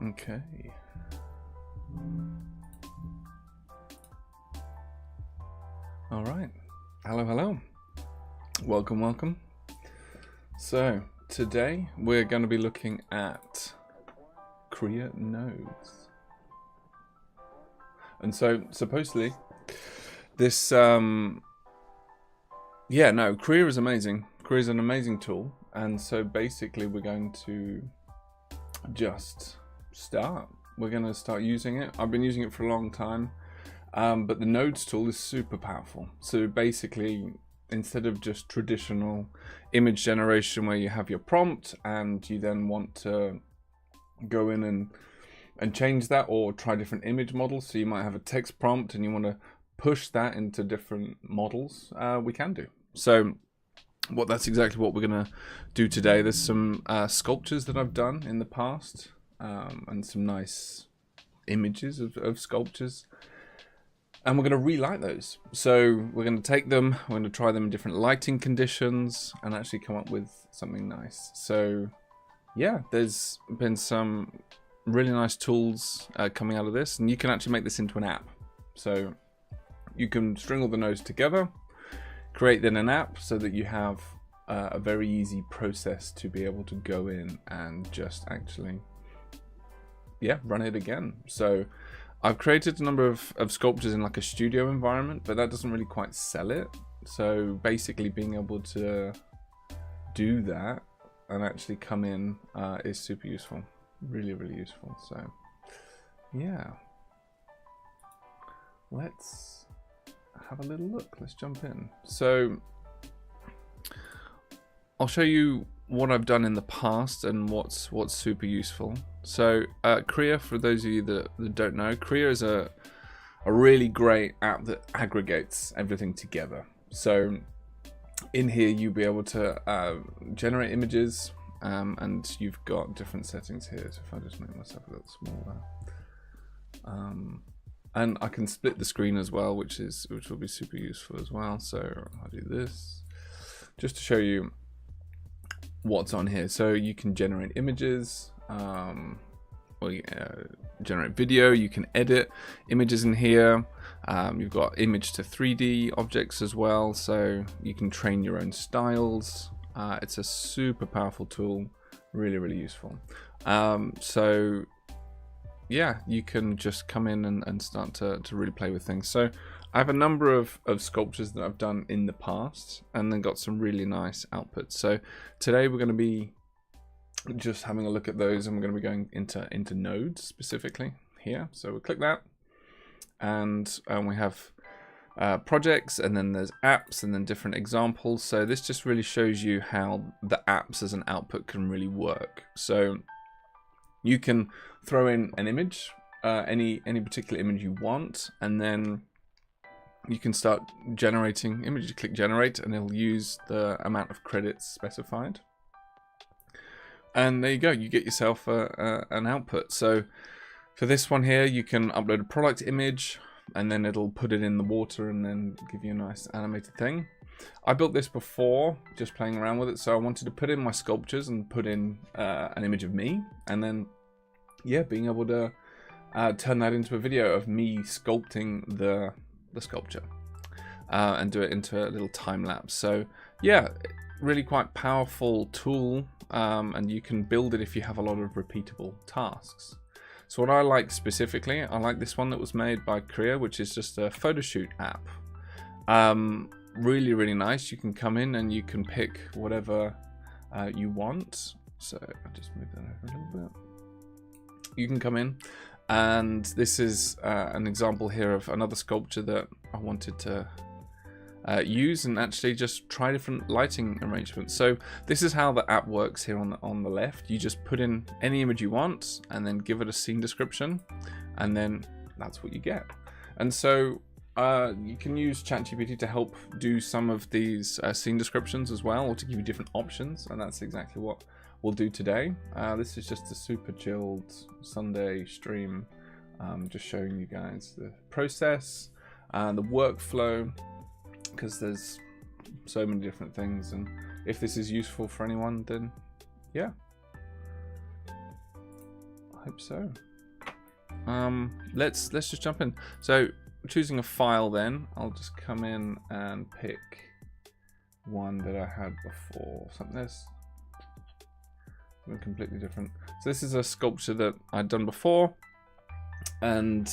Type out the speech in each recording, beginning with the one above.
Okay. All right. Hello, hello. Welcome, welcome. So today we're going to be looking at Krea nodes. And so supposedly this, Krea is amazing. Krea is an amazing tool. And so basically we're going to just start. We're going to start using it. I've been using it for a long time. But the nodes tool is super powerful. So basically, instead of just traditional image generation where you have your prompt and you then want to go in and change that or try different image models, so you might have a text prompt and you want to push that into different models, we can do. So that's exactly what we're going to do today. There's some sculptures that I've done in the past and some nice images of sculptures. And we're going to relight those. So we're going to take them, we're going to try them in different lighting conditions and actually come up with something nice. So yeah, there's been some really nice tools coming out of this, and you can actually make this into an app. So you can string all the nodes together, create then an app so that you have a very easy process to be able to go in and just actually, run it again. So I've created a number of sculptures in like a studio environment, but that doesn't really quite sell it. So basically being able to do that and actually come in is super useful. Really, really useful. So yeah, let's have a little look. Let's jump in. So I'll show you what I've done in the past and what's super useful. So Krea, for those of you that don't know, Krea is a really great app that aggregates everything together. So in here you'll be able to generate images and you've got different settings here. So if I just make myself a little smaller, and I can split the screen as well, which will be super useful as well. So I'll do this just to show you what's on here. So you can generate images, generate video, you can edit images in here. You've got image to 3D objects as well, so you can train your own styles. It's a super powerful tool, really, really useful. So yeah, you can just come in and start to really play with things. So I have a number of sculptures that I've done in the past and then got some really nice outputs. So today we're going to be just having a look at those, and we're going to be going into nodes specifically here. So we'll click that, and we have projects, and then there's apps, and then different examples. So this just really shows you how the apps as an output can really work. So you can throw in an image, any particular image you want, and then you can start generating images. Click generate and it'll use the amount of credits specified. And there you go, you get yourself an output. So for this one here, you can upload a product image and then it'll put it in the water and then give you a nice animated thing. I built this before, just playing around with it. So I wanted to put in my sculptures and put in an image of me. And then, yeah, being able to turn that into a video of me sculpting the sculpture and do it into a little time lapse. So yeah, really quite powerful tool, and you can build it if you have a lot of repeatable tasks. So what I like specifically, I like this one that was made by Krea, which is just a photo shoot app. Really, really nice. You can come in and you can pick whatever you want. So I'll just move that over a little bit. You can come in, and this is an example here of another sculpture that I wanted to use and actually just try different lighting arrangements. So this is how the app works here on the left. You just put in any image you want and then give it a scene description, and then that's what you get. And so you can use ChatGPT to help do some of these scene descriptions as well, or to give you different options, and that's exactly what we'll do today. This is just a super chilled Sunday stream, just showing you guys the process and the workflow, because there's so many different things, and if this is useful for anyone, then yeah, hope so. Let's just jump in. So choosing a file, then I'll just come in and pick one that I had before. Something this. Something completely different. So this is a sculpture that I'd done before, and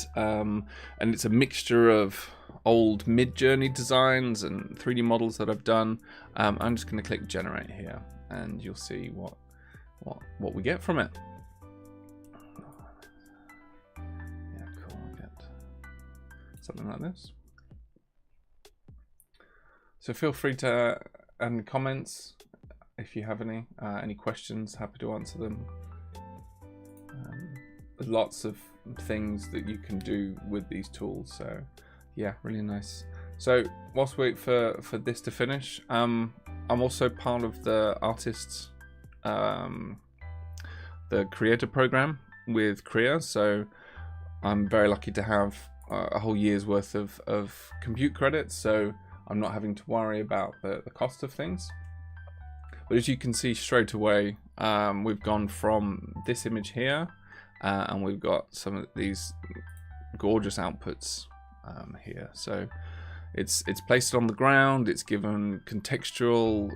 it's a mixture of old Mid-Journey designs and 3D models that I've done. I'm just going to click generate here, and you'll see what we get from it. Yeah, cool. I get something like this. So feel free to add comments if you have any questions. Happy to answer them. There's lots of things that you can do with these tools, so yeah, really nice. So whilst we wait for this to finish, I'm also part of the artists, the creator program with Krea, so I'm very lucky to have a whole year's worth of compute credits, so I'm not having to worry about the cost of things. But as you can see straight away, we've gone from this image here, and we've got some of these gorgeous outputs here. So it's placed on the ground, it's given contextual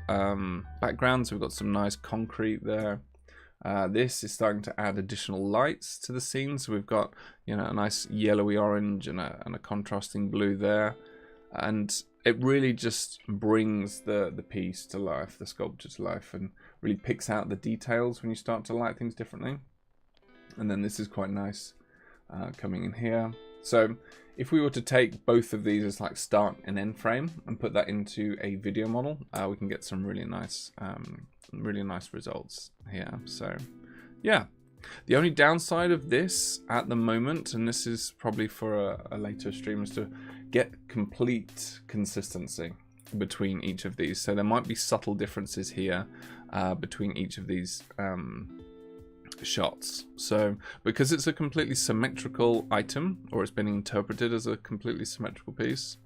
backgrounds. We've got some nice concrete there. This is starting to add additional lights to the scene. So we've got, you know, a nice yellowy orange and a contrasting blue there. And it really just brings the piece to life, the sculpture to life, and really picks out the details when you start to light things differently. And then this is quite nice coming in here. So if we were to take both of these as like start and end frame and put that into a video model, we can get some really nice results here. So yeah, the only downside of this at the moment, and this is probably for a later stream, is to get complete consistency between each of these. So there might be subtle differences here between each of these shots. So because it's a completely symmetrical item, or it's been interpreted as a completely symmetrical piece,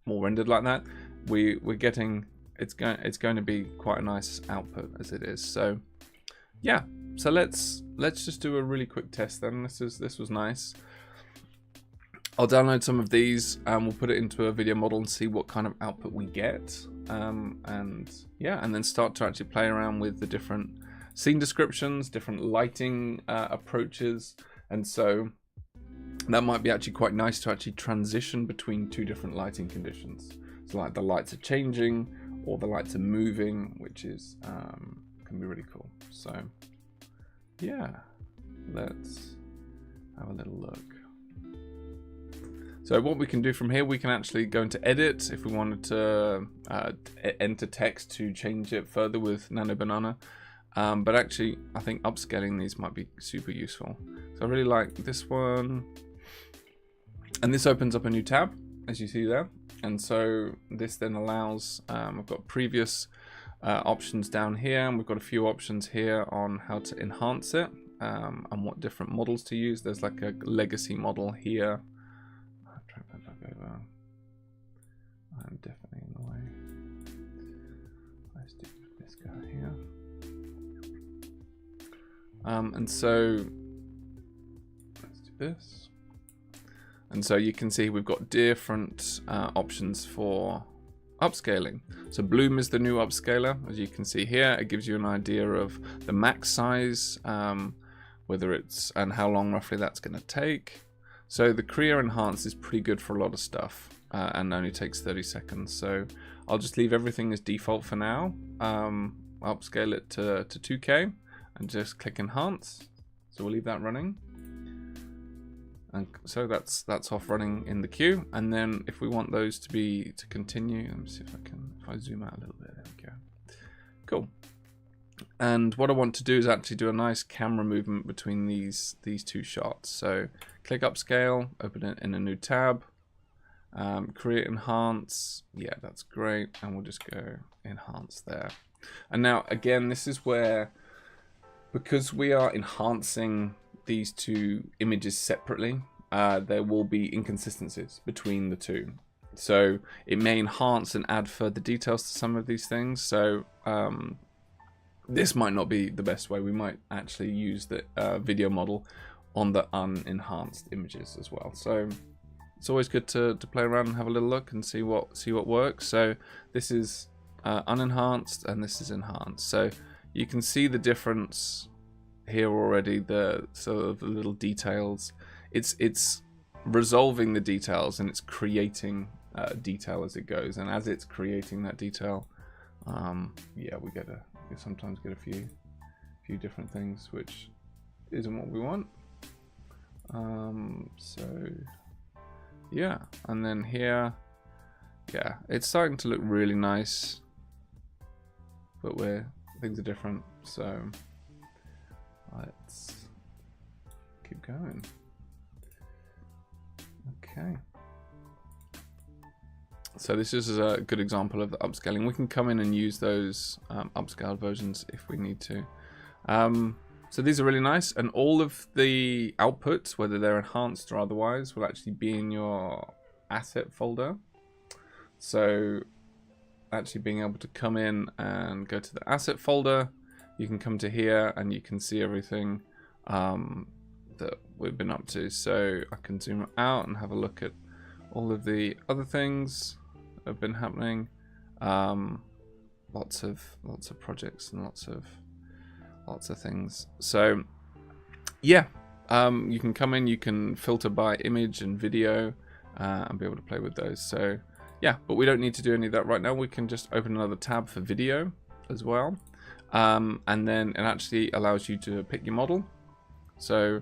more rendered like that, we're getting it's going to be quite a nice output as it is. So yeah, so let's just do a really quick test then. This was nice. I'll download some of these and we'll put it into a video model and see what kind of output we get, and yeah, and then start to actually play around with the different scene descriptions, different lighting approaches. And so that might be actually quite nice to actually transition between two different lighting conditions. So like the lights are changing or the lights are moving, which is can be really cool. So yeah, let's have a little look. So what we can do from here, we can actually go into edit if we wanted to enter text to change it further with Nano Banana. But actually, I think upscaling these might be super useful. So I really like this one. And this opens up a new tab, as you see there. And so this then allows, I've got previous options down here, and we've got a few options here on how to enhance it and what different models to use. There's like a legacy model here. I'll try to put that back over. I'm definitely in the way. Let's do this guy here. And so let's do this. And so you can see we've got different options for upscaling. So Bloom is the new upscaler, as you can see here. It gives you an idea of the max size, whether it's and how long roughly that's going to take. So the Krea Enhance is pretty good for a lot of stuff and only takes 30 seconds. So I'll just leave everything as default for now. I'll upscale it to 2K and just click Enhance. So we'll leave that running. And so that's off running in the queue. And then if we want those to continue, let me see if I zoom out a little bit. There we go. Cool. And what I want to do is actually do a nice camera movement between these two shots. So click upscale, open it in a new tab, create enhance. Yeah, that's great. And we'll just go enhance there. And now again, this is where, because we are enhancing these two images separately, there will be inconsistencies between the two. So it may enhance and add further details to some of these things. So This might not be the best way. We might actually use the video model on the unenhanced images as well. So it's always good to play around and have a little look and see what works. So this is unenhanced and this is enhanced. So you can see the difference here already. The sort of the little details. It's resolving the details and it's creating detail as it goes. And as it's creating that detail, yeah, we sometimes get a few different things, which isn't what we want. So yeah, and then here, yeah, it's starting to look really nice, but things are different. So let's keep going. Okay. So this is a good example of the upscaling. We can come in and use those upscaled versions if we need to. So these are really nice, and all of the outputs, whether they're enhanced or otherwise, will actually be in your asset folder. So actually being able to come in and go to the asset folder, you can come to here and you can see everything that we've been up to. So I can zoom out and have a look at all of the other things that have been happening. Lots of projects and lots of things. So yeah, you can come in, you can filter by image and video and be able to play with those. So yeah, but we don't need to do any of that right now. We can just open another tab for video as well, and then it actually allows you to pick your model. So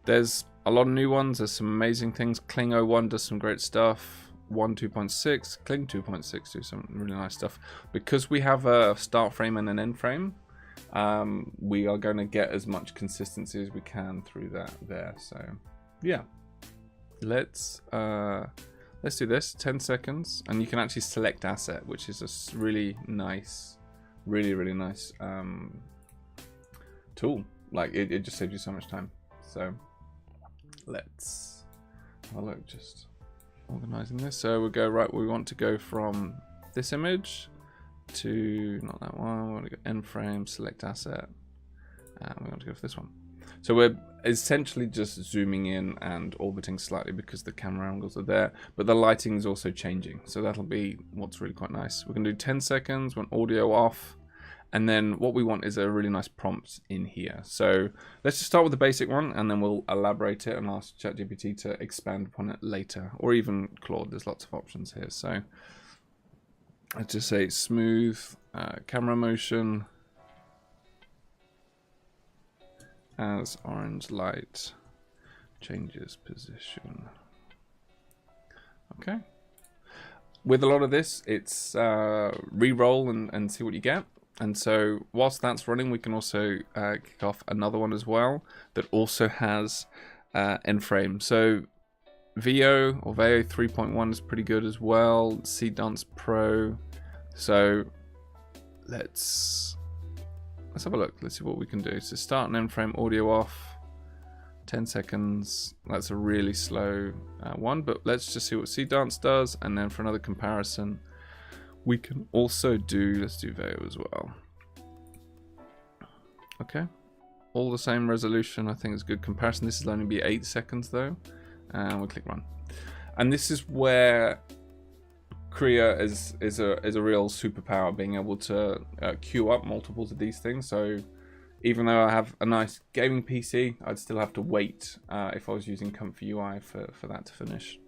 there's a lot of new ones. There's some amazing things. Krea.ai does some great stuff. 1.2.6, Kling 2.6 do some really nice stuff. Because we have a start frame and an end frame, we are going to get as much consistency as we can through that there. So yeah, let's do this 10 seconds, and you can actually select asset, which is a really nice tool. Like it just saves you so much time. So let's have a look, just organizing this. So we'll go right, we want to go from this image to, not that one, we want to go end frame, select asset, and we want to go for this one. So we're essentially just zooming in and orbiting slightly because the camera angles are there, but the lighting is also changing. So that'll be what's really quite nice. We're gonna do 10 seconds, want audio off, and then what we want is a really nice prompt in here. So let's just start with the basic one, and then we'll elaborate it and ask ChatGPT to expand upon it later, or even Claude. There's lots of options here. So let's just say smooth camera motion as orange light changes position. Okay. With a lot of this, it's re-roll and see what you get. And so whilst that's running, we can also kick off another one as well that also has end frame. So VO or VO 3.1 is pretty good as well. Seedance Pro. So let's have a look. Let's see what we can do. So start and end frame, audio off, 10 seconds. That's a really slow one, but let's just see what Seedance does. And then for another comparison, we can also do, let's do VO as well. Okay, all the same resolution. I think it's a good comparison. This will only be 8 seconds though, and we'll click run. And this is where Krea is a real superpower, being able to queue up multiples of these things. So even though I have a nice gaming PC, I'd still have to wait if I was using Comfy UI for that to finish.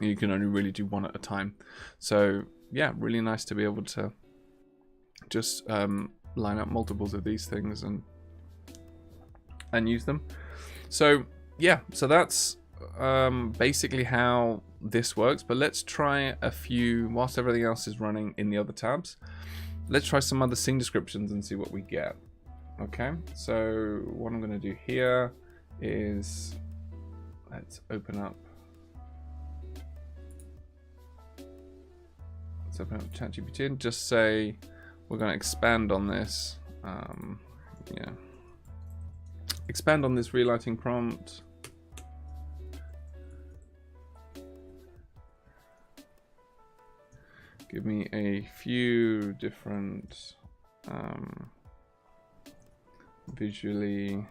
You can only really do one at a time. So yeah, really nice to be able to just line up multiples of these things and use them. So yeah, so that's basically how this works. But let's try a few, whilst everything else is running in the other tabs, let's try some other scene descriptions and see what we get. Okay, so what I'm going to do here is let's open up ChatGPT and just say we're going to expand on this. Yeah, expand on this relighting prompt. Give me a few different visually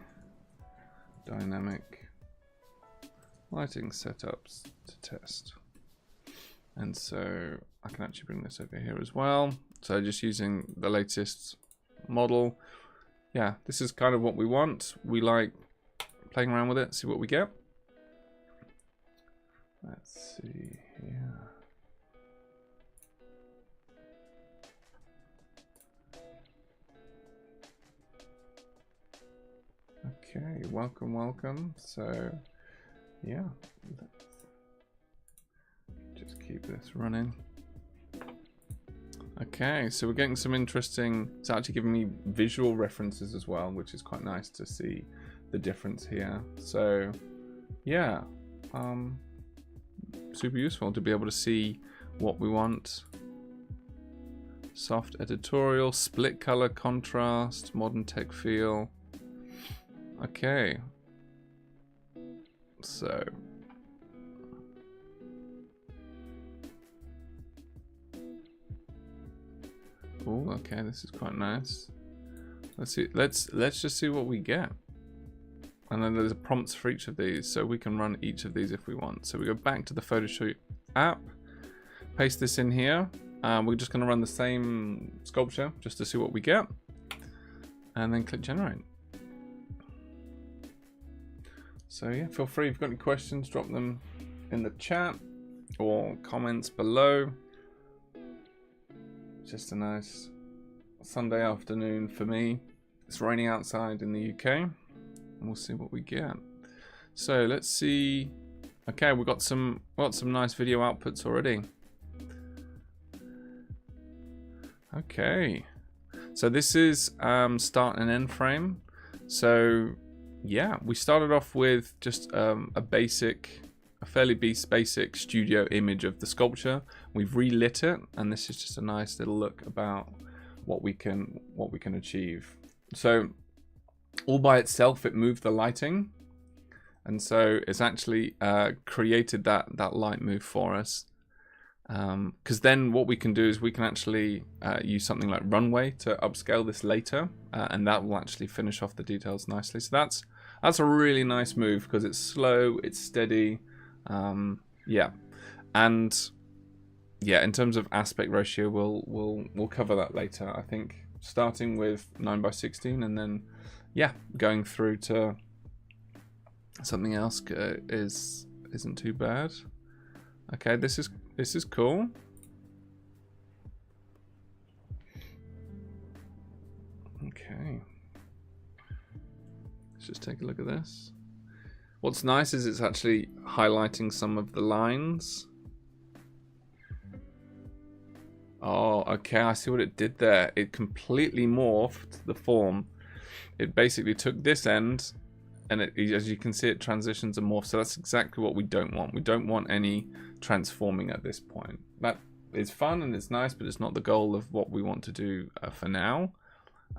dynamic lighting setups to test. And so I can actually bring this over here as well. So just using the latest model. Yeah, this is kind of what we want. We like playing around with it, see what we get. Let's see here. Okay, welcome. So, yeah, let's just keep this running. Okay, so we're getting some interesting, it's actually giving me visual references as well, which is quite nice to see the difference here. So, yeah, super useful to be able to see what we want. Soft editorial, split color contrast, modern tech feel. Okay, so oh, okay, this is quite nice. Let's see. Let's just see what we get. And then there's prompts for each of these, so we can run each of these if we want. So we go back to the Photoshop app, paste this in here. We're just going to run the same sculpture just to see what we get, and then click generate. So yeah, feel free if you've got any questions, drop them in the chat or comments below. Just a nice Sunday afternoon for me. It's raining outside in the UK, and we'll see what we get. So let's see. Okay, we've got some nice video outputs already. Okay, so this is start and end frame. So yeah, we started off with just a fairly basic studio image of the sculpture. We've relit it, and this is just a nice little look about what we can achieve. So all by itself, it moved the lighting, and so it's actually created that light move for us. Because then what we can do is we can actually use something like runway to upscale this later, and that will actually finish off the details nicely. So that's a really nice move because it's slow, it's steady. Yeah, and yeah, in terms of aspect ratio, we'll cover that later. I think starting with 9:16 and then yeah, going through to something else isn't too bad. Okay, this is cool. Okay, let's just take a look at this. What's nice is it's actually highlighting some of the lines. Oh, okay, I see what it did there. It completely morphed the form. It basically took this end, and as you can see, it transitions and morphs. So that's exactly what we don't want. We don't want any transforming at this point. That is fun and it's nice, but it's not the goal of what we want to do for now.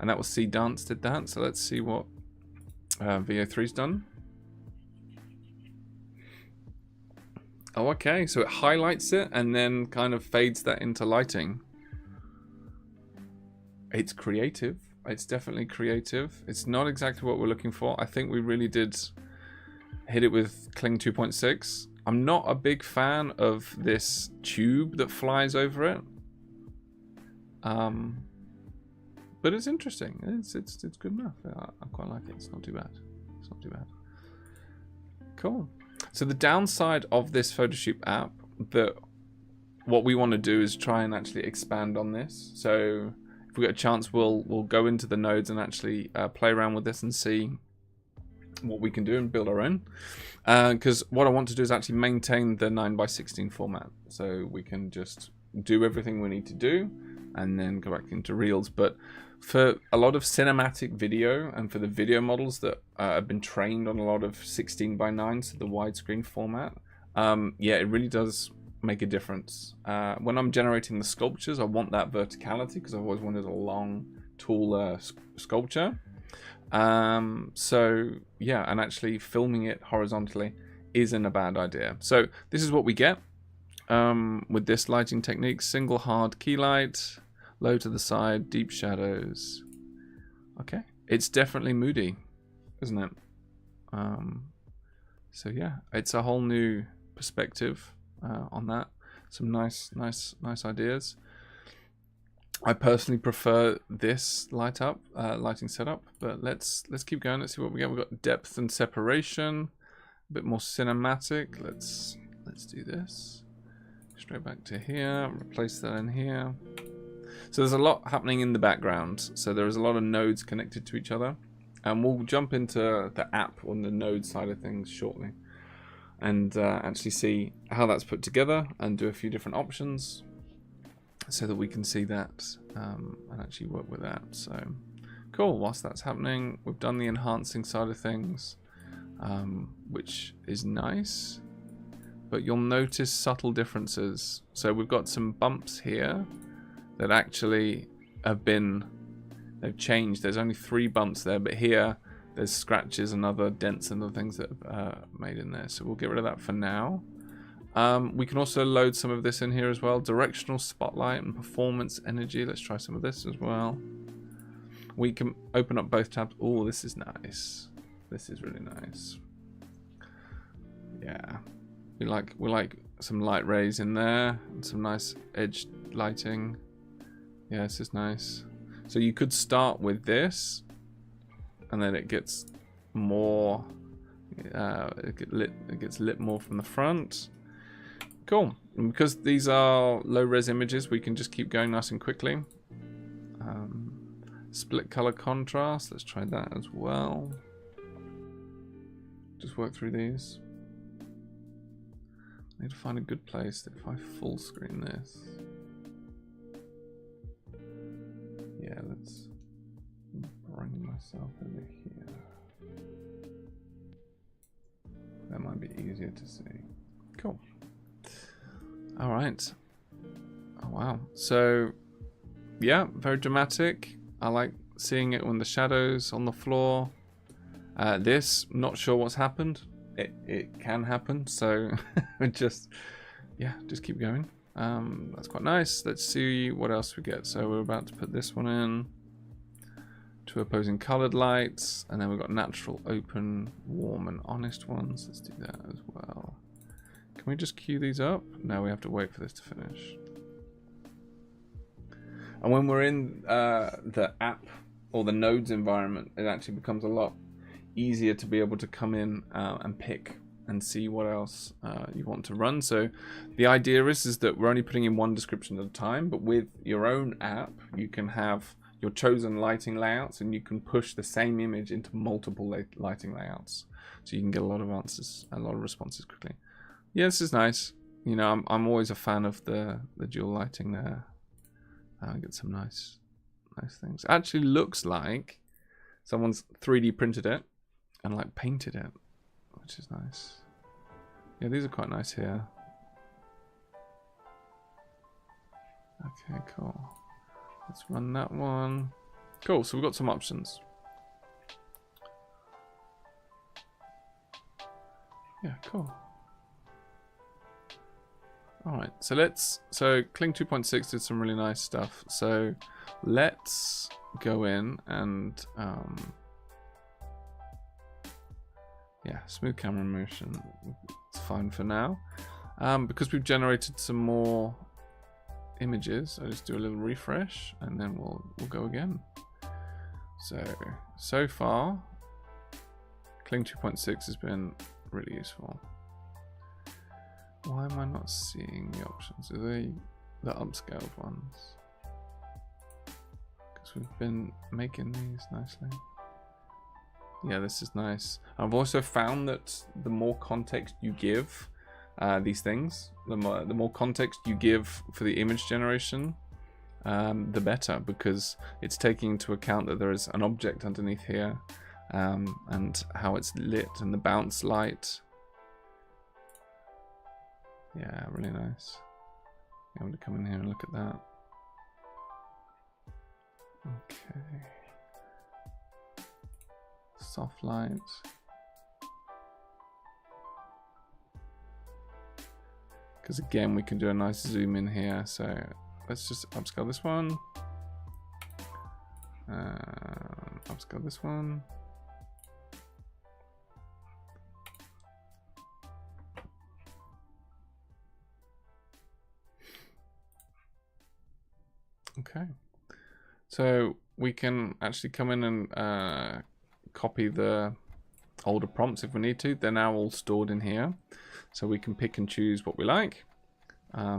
And that was C Dance did that. So let's see what VO3's done. Oh, okay, so it highlights it and then kind of fades that into lighting. It's creative. It's definitely creative. It's not exactly what we're looking for. I think we really did hit it with Kling 2.6. I'm not a big fan of this tube that flies over it. But it's interesting. It's good enough. I quite like it. It's not too bad. It's not too bad. Cool. So the downside of this Photoshop app, what we want to do is try and actually expand on this. So if we get a chance, we'll go into the nodes and actually play around with this and see what we can do and build our own. Because what I want to do is actually maintain the 9:16 format, so we can just do everything we need to do and then go back into Reels. But for a lot of cinematic video and for the video models that have been trained on a lot of 16:9, so the widescreen format, yeah, it really does make a difference. When I'm generating the sculptures, I want that verticality because I've always wanted a long, tall sculpture. So yeah, and actually filming it horizontally isn't a bad idea. So this is what we get with this lighting technique: single hard key light, low to the side, deep shadows. Okay, it's definitely moody, isn't it? So yeah, it's a whole new perspective on that. Some nice ideas. I personally prefer this lighting setup, but let's keep going. Let's see what we get. We've got depth and separation, a bit more cinematic. Let's do this. Straight back to here. Replace that in here. So there's a lot happening in the background. So there's a lot of nodes connected to each other, and we'll jump into the app on the node side of things shortly, and actually see how that's put together and do a few different options, so that we can see that and actually work with that. So cool. Whilst that's happening, we've done the enhancing side of things, which is nice, but you'll notice subtle differences. So we've got some bumps here that actually they've changed. There's only 3 bumps there, but here there's scratches and other dents and other things that are made in there. So we'll get rid of that for now. We can also load some of this in here as well. Directional spotlight and performance energy. Let's try some of this as well. We can open up both tabs. Oh, this is nice. This is really nice. Yeah, we like some light rays in there and some nice edge lighting. Yeah, this is nice. So you could start with this, and then it gets more. It gets lit more from the front. Cool. And because these are low-res images, we can just keep going nice and quickly. Split color contrast. Let's try that as well. Just work through these. I need to find a good place that if I full screen this. Yeah, let's bring myself over here. That might be easier to see. Cool. All right. Oh wow. So yeah, very dramatic. I like seeing it when the shadows on the floor. This, not sure what's happened. It can happen. So just keep going. That's quite nice. Let's see what else we get. So we're about to put this one in. 2 opposing colored lights, and then we've got natural, open, warm, and honest ones. Let's do that as well. Can we just queue these up? No, we have to wait for this to finish. And when we're in the app or the nodes environment, it actually becomes a lot easier to be able to come in and pick and see what else you want to run. So the idea is that we're only putting in one description at a time, but with your own app, you can have your chosen lighting layouts, and you can push the same image into multiple lighting layouts. So you can get a lot of answers, a lot of responses quickly. Yeah, this is nice. You know, I'm always a fan of the dual lighting there. Get some nice things. It actually looks like someone's 3D printed it and like painted it, which is nice. Yeah, these are quite nice here. Okay, cool. Let's run that one. Cool, so we've got some options. Yeah, cool. Alright, so Kling 2.6 did some really nice stuff. So let's go in and yeah, smooth camera motion. It's fine for now. Because we've generated some more images, I'll just do a little refresh and then we'll go again. So far Kling 2.6 has been really useful. Why am I not seeing the options? Are they the upscaled ones? Because we've been making these nicely. Yeah, this is nice. I've also found that the more context you give these things, the more context you give for the image generation, the better, because it's taking into account that there is an object underneath here, and how it's lit and the bounce light. Yeah, really nice. I'm going to come in here and look at that. Okay. Soft light. Because again, we can do a nice zoom in here. So let's just upscale this one. upscale this one. Okay, so we can actually come in and copy the older prompts if we need to. They're now all stored in here, so we can pick and choose what we like.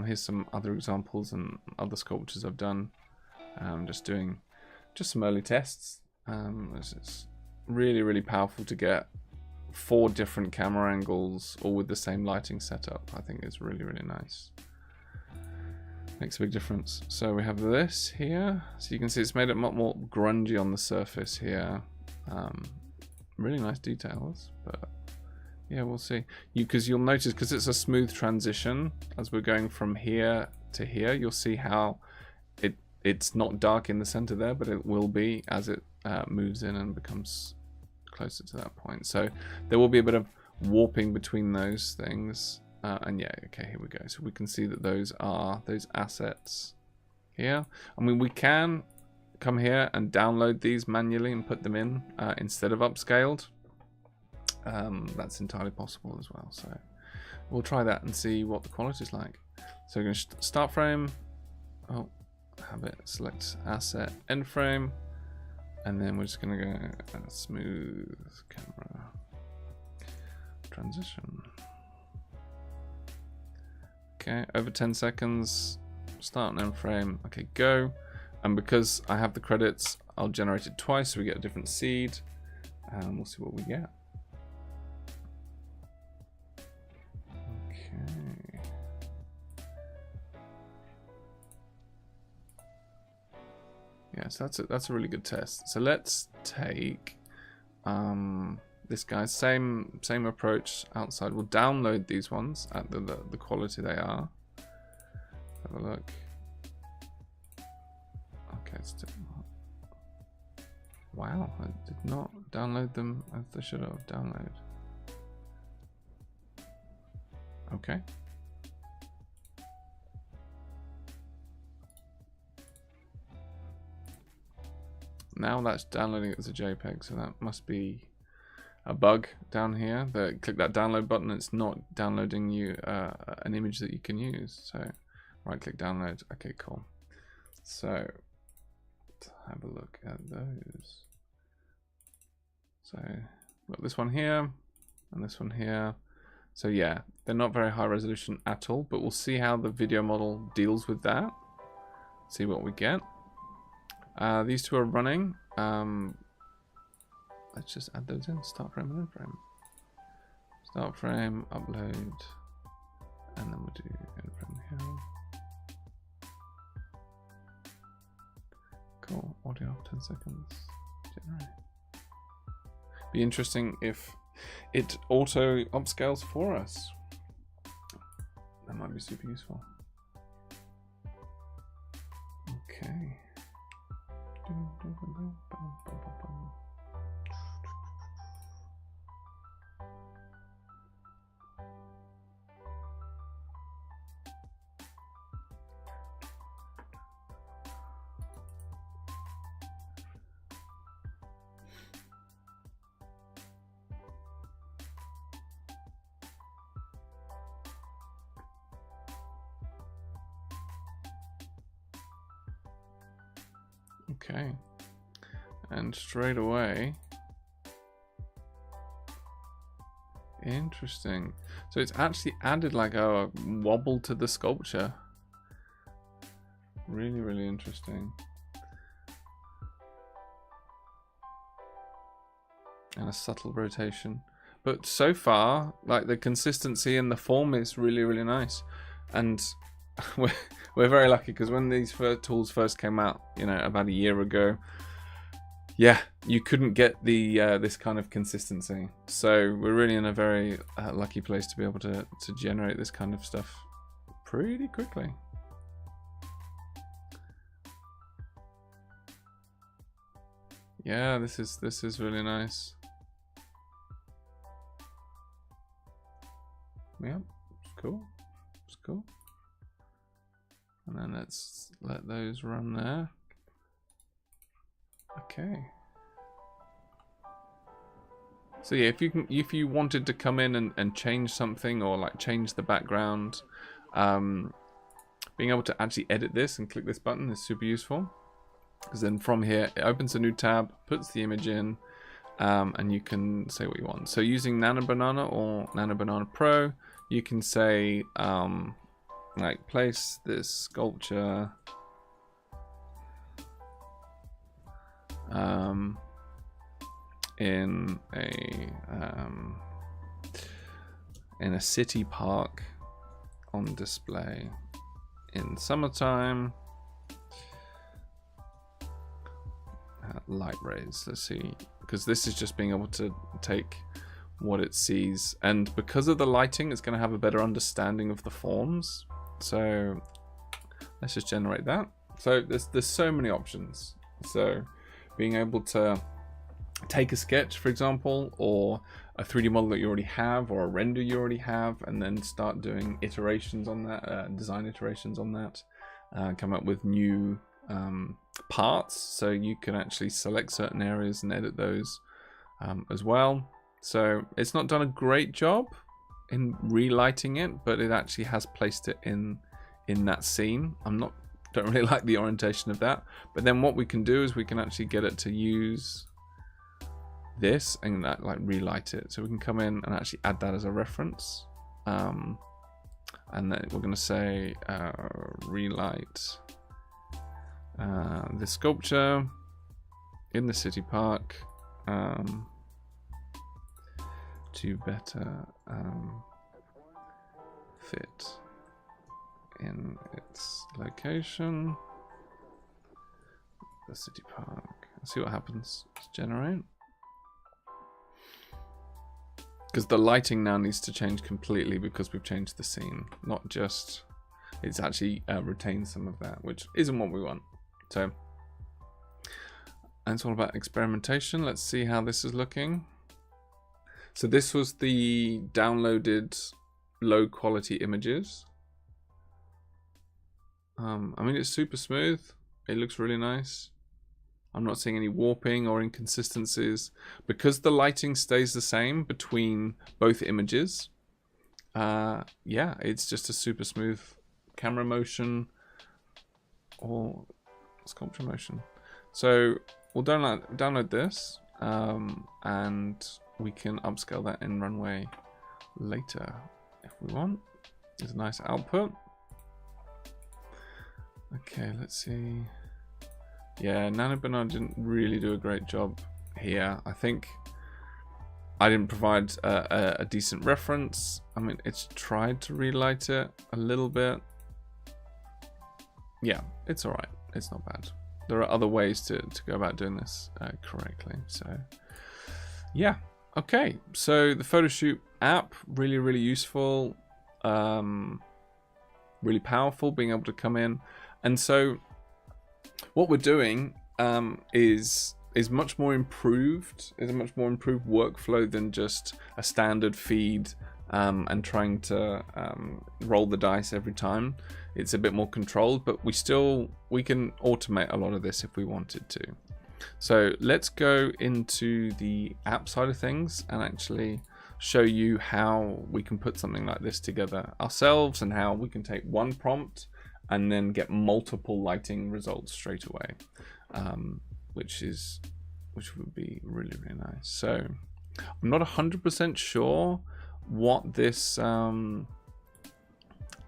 Here's some other examples and other sculptures I've done. Just doing some early tests. It's really powerful to get 4 different camera angles all with the same lighting setup. I think it's really nice. Makes a big difference. So we have this here. So you can see it's made it a lot more grungy on the surface here. Really nice details, but yeah, we'll see. Because you'll notice, because it's a smooth transition as we're going from here to here, you'll see how it's not dark in the center there, but it will be as it moves in and becomes closer to that point. So there will be a bit of warping between those things. And yeah, okay, here we go. So we can see that those are those assets here. I mean, we can come here and download these manually and put them in instead of upscaled. That's entirely possible as well. So we'll try that and see what the quality is like. So we're going to start frame. Oh, have it select asset end frame, and then we're just going to go smooth camera transition. Okay, over 10 seconds, start an end frame. Okay, go. And because I have the credits, I'll generate it twice so we get a different seed, and we'll see what we get. Okay. Yeah, so that's a really good test. So let's take this guy's same approach outside. We'll download these ones at the quality they are. Have a look. Okay, it's still not. Wow, I did not download them as I should have downloaded. Okay. Now that's downloading it as a JPEG, so that must be a bug down here. Click that download button, it's not downloading you an image that you can use. So right click download. Okay, cool. So let's have a look at those. So got this one here and this one here. So yeah, they're not very high resolution at all, but we'll see how the video model deals with that. See what we get. These two are running. Let's just add those in. Start frame and end frame. Start frame, upload, and then we'll do end frame here. Cool. Audio 10 seconds. Generate. Be interesting if it auto upscales for us. That might be super useful. Okay. Okay, and straight away, interesting. So it's actually added like a wobble to the sculpture. Really interesting. And a subtle rotation. But so far, like the consistency and the form is really nice. And we're very lucky because when these tools first came out, you know, about a year ago, yeah, you couldn't get the this kind of consistency. So we're really in a very lucky place to be able to generate this kind of stuff pretty quickly. Yeah, this is really nice. Yeah, it's cool. It's cool. And then let's let those run there. Okay. So yeah, if you wanted to come in and change something, or like change the background, being able to actually edit this and click this button is super useful, because then from here it opens a new tab, puts the image in, and you can say what you want. So using Nano Banana or Nano Banana Pro, you can say like place this sculpture in a city park on display in summertime. Light rays, let's see, because this is just being able to take what it sees, and because of the lighting it's going to have a better understanding of the forms. So let's just generate that. So there's so many options. So being able to take a sketch, for example, or a 3D model that you already have, or a render you already have, and then start doing iterations on that, design iterations on that, come up with new parts, so you can actually select certain areas and edit those as well. So it's not done a great job in relighting it, but it actually has placed it in that scene. Don't really like the orientation of that, but then what we can do is we can actually get it to use this and that, like relight it. So we can come in and actually add that as a reference, and then we're going to say relight the sculpture in the city park to better fit in its location, the city park. Let's see what happens. Let's generate, because the lighting now needs to change completely because we've changed the scene, not just, it's actually retained some of that, which isn't what we want. So, and it's all about experimentation. Let's see how this is looking. So this was the downloaded low quality images. I mean, it's super smooth. It looks really nice. I'm not seeing any warping or inconsistencies because the lighting stays the same between both images. Yeah, it's just a super smooth camera motion or sculpture motion. So we'll download this, and we can upscale that in Runway later if we want. There's a nice output. Okay, let's see. Yeah, Nano Banana didn't really do a great job here. I think I didn't provide a decent reference. I mean, it's tried to relight it a little bit. Yeah, it's all right. It's not bad. There are other ways to go about doing this correctly. So, yeah. Okay, so the Photoshoot app, really, really useful. Really powerful, being able to come in. And so what we're doing is much more improved. Is a much more improved workflow than just a standard feed and trying to roll the dice every time. It's a bit more controlled, but we can automate a lot of this if we wanted to. So let's go into the app side of things and actually show you how we can put something like this together ourselves, and how we can take one prompt and then get multiple lighting results straight away, which would be really, really nice. So I'm not 100% sure what this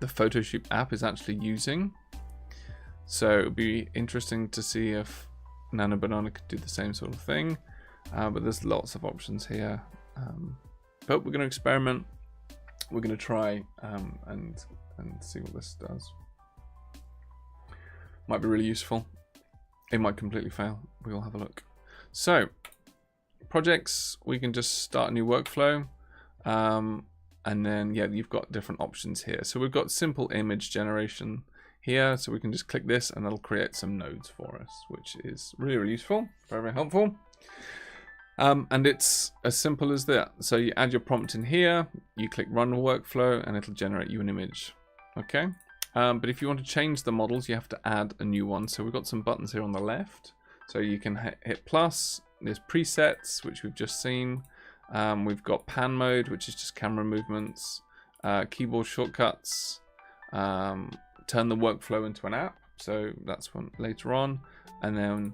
the Photoshoot app is actually using, so it would be interesting to see if Nano Banana could do the same sort of thing, but there's lots of options here, but we're going to experiment. We're going to try and see what this does. Might be really useful. It might completely fail. We'll have a look. So projects, we can just start a new workflow, and then yeah, you've got different options here. So we've got simple image generation here, so we can just click this and it'll create some nodes for us, which is really, really useful, very, very helpful. And it's as simple as that. So you add your prompt in here, you click run workflow, and it'll generate you an image. Okay. But if you want to change the models, you have to add a new one. So we've got some buttons here on the left. So you can hit plus. There's presets, which we've just seen. We've got pan mode, which is just camera movements, keyboard shortcuts, turn the workflow into an app. So that's one later on, and then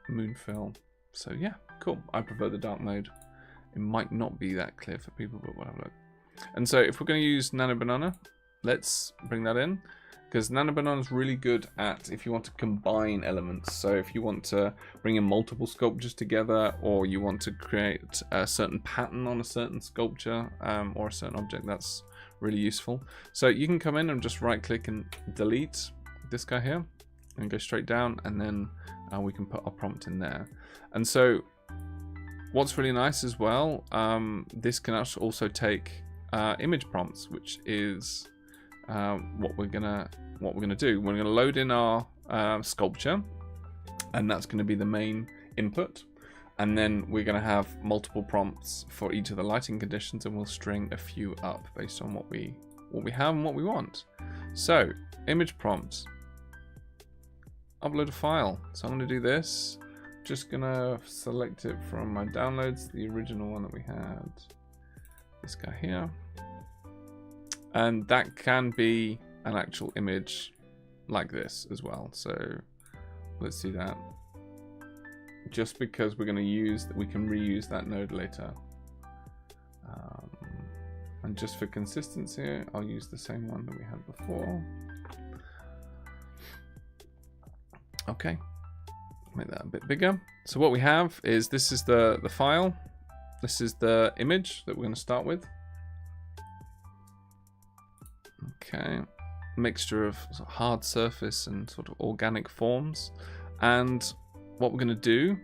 moon fill. So yeah, cool. I prefer the dark mode. It might not be that clear for people, but we'll have a look. And so if we're going to use Nano Banana, let's bring that in, because Nano Banana is really good at if you want to combine elements. So if you want to bring in multiple sculptures together, or you want to create a certain pattern on a certain sculpture or a certain object, that's really useful. So you can come in and just right click and delete this guy here and go straight down, and then we can put our prompt in there. And so what's really nice as well, this can also take image prompts, which is what we're gonna do. We're gonna load in our sculpture, and that's going to be the main input, and then we're going to have multiple prompts for each of the lighting conditions, and we'll string a few up based on what we have and what we want. So image prompts, upload a file. So I'm going to do this. Just gonna select it from my downloads, the original one that we had, this guy here, and that can be an actual image like this as well. So let's do that, just because we're going to use that, we can reuse that node later, and just for consistency I'll use the same one that we had before. Okay, make that a bit bigger. So what we have is, this is the file, this is the image that we're going to start with. Okay, mixture of hard surface and sort of organic forms. And what we're going to do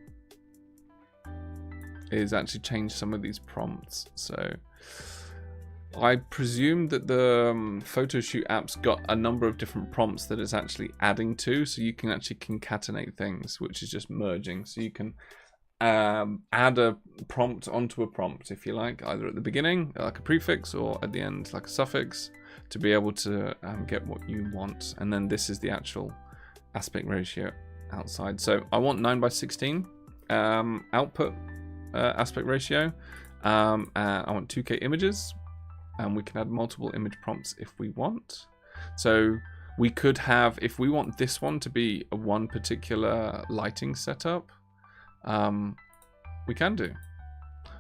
is actually change some of these prompts. So I presume that the photo shoot app's got a number of different prompts that it's actually adding to, so you can actually concatenate things, which is just merging. So you can add a prompt onto a prompt, if you like, either at the beginning like a prefix, or at the end like a suffix, to be able to get what you want. And then this is the actual aspect ratio outside. So I want 9:16 output aspect ratio. I want 2K images. And we can add multiple image prompts if we want. So we could have, if we want this one to be a one particular lighting setup, we can do.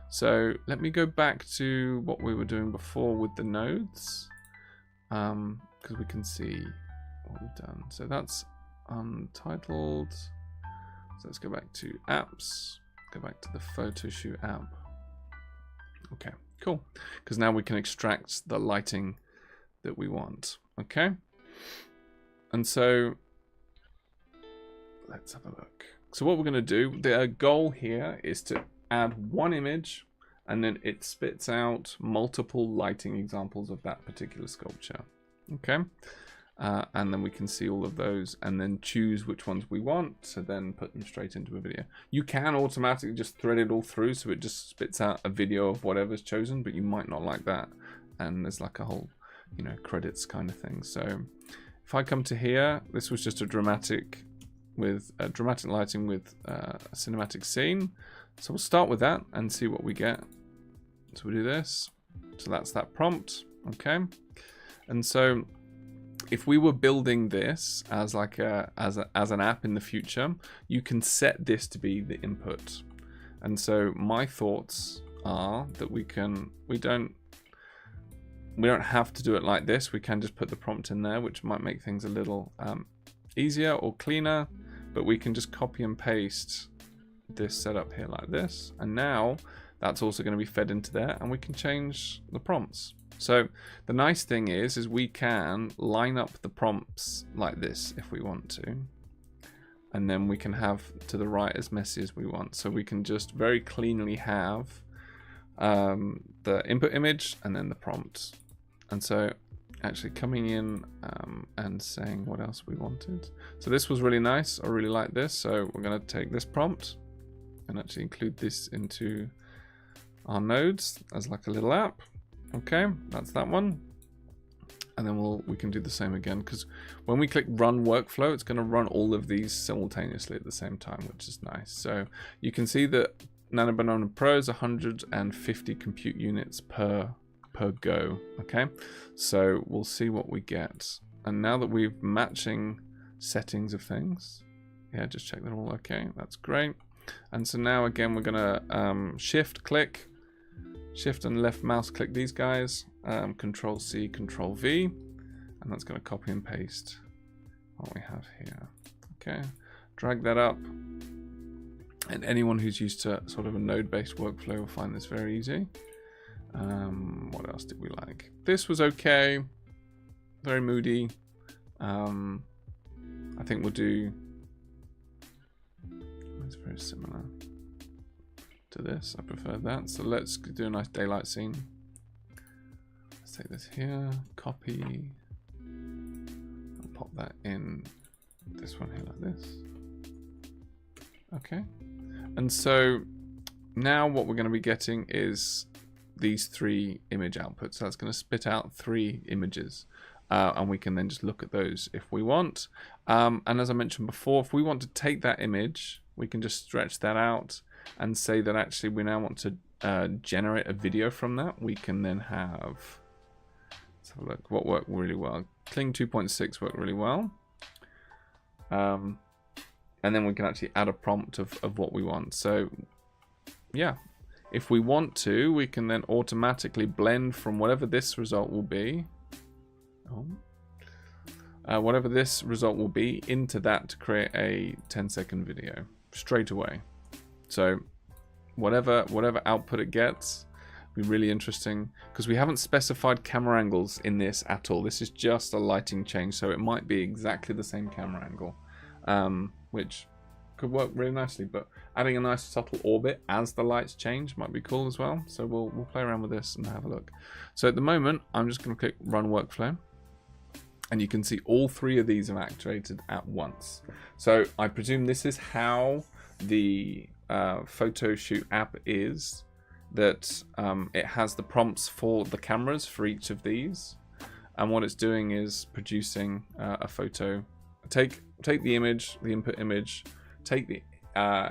So let me go back to what we were doing before with the nodes, because we can see what we've done. So that's untitled. So let's go back to apps, go back to the photo shoot app. Okay. Cool, because now we can extract the lighting that we want. Okay, and so let's have a look. So what we're going to do, the goal here is to add one image, and then it spits out multiple lighting examples of that particular sculpture. Okay, and then we can see all of those and then choose which ones we want to then put them straight into a video. You can automatically just thread it all through, so it just spits out a video of whatever's chosen, but you might not like that, and there's like a whole, you know, credits kind of thing. So if I come to here, this was just a dramatic lighting with a cinematic scene. So we'll start with that and see what we get. So we'll do this. So that's that prompt. Okay, and so if we were building this as like as an app in the future, you can set this to be the input. And so my thoughts are that we don't have to do it like this. We can just put the prompt in there, which might make things a little easier or cleaner, but we can just copy and paste this setup here like this. And now that's also going to be fed into there, and we can change the prompts. So the nice thing is we can line up the prompts like this if we want to, and then we can have to the right as messy as we want. So we can just very cleanly have the input image and then the prompts. And so actually coming in and saying what else we wanted. So this was really nice. I really like this. So we're going to take this prompt and actually include this into our nodes as like a little app. Okay, that's that one. And then we can do the same again, because when we click run workflow, it's going to run all of these simultaneously at the same time, which is nice. So you can see that Nano Banana Pro is 150 compute units per go. Okay, so we'll see what we get. And now that we've matching settings of things, yeah, just check they're all okay. That's great. And so now again, we're gonna shift and left mouse click these guys, Control C, Control V, and that's gonna copy and paste what we have here. Okay, drag that up. And anyone who's used to sort of a node-based workflow will find this very easy. What else did we like? This was okay. Very moody. I think we'll do... It's very similar to this. I prefer that. So let's do a nice daylight scene. Let's take this here. Copy. I'll pop that in this one here like this. Okay. And so now what we're going to be getting is these 3 image outputs. So that's going to spit out 3 images. And we can then just look at those if we want. And as I mentioned before, if we want to take that image, we can just stretch that out and say that actually we now want to generate a video from that. We can then have, let's have a look, what worked really well. Kling 2.6 worked really well. And then we can actually add a prompt of what we want. So yeah, if we want to, we can then automatically blend from whatever this result will be. Whatever this result will be into that to create a 10-second video straight away. So whatever output it gets will be really interesting, because we haven't specified camera angles in this at all. This is just a lighting change, so it might be exactly the same camera angle. Which could work really nicely, but adding a nice subtle orbit as the lights change might be cool as well. So we'll play around with this and have a look. So at the moment, I'm just going to click Run Workflow, and you can see all 3 of these are activated at once. So I presume this is how the photo shoot app is, that it has the prompts for the cameras for each of these, and what it's doing is producing a photo. Take the image, the input image, take the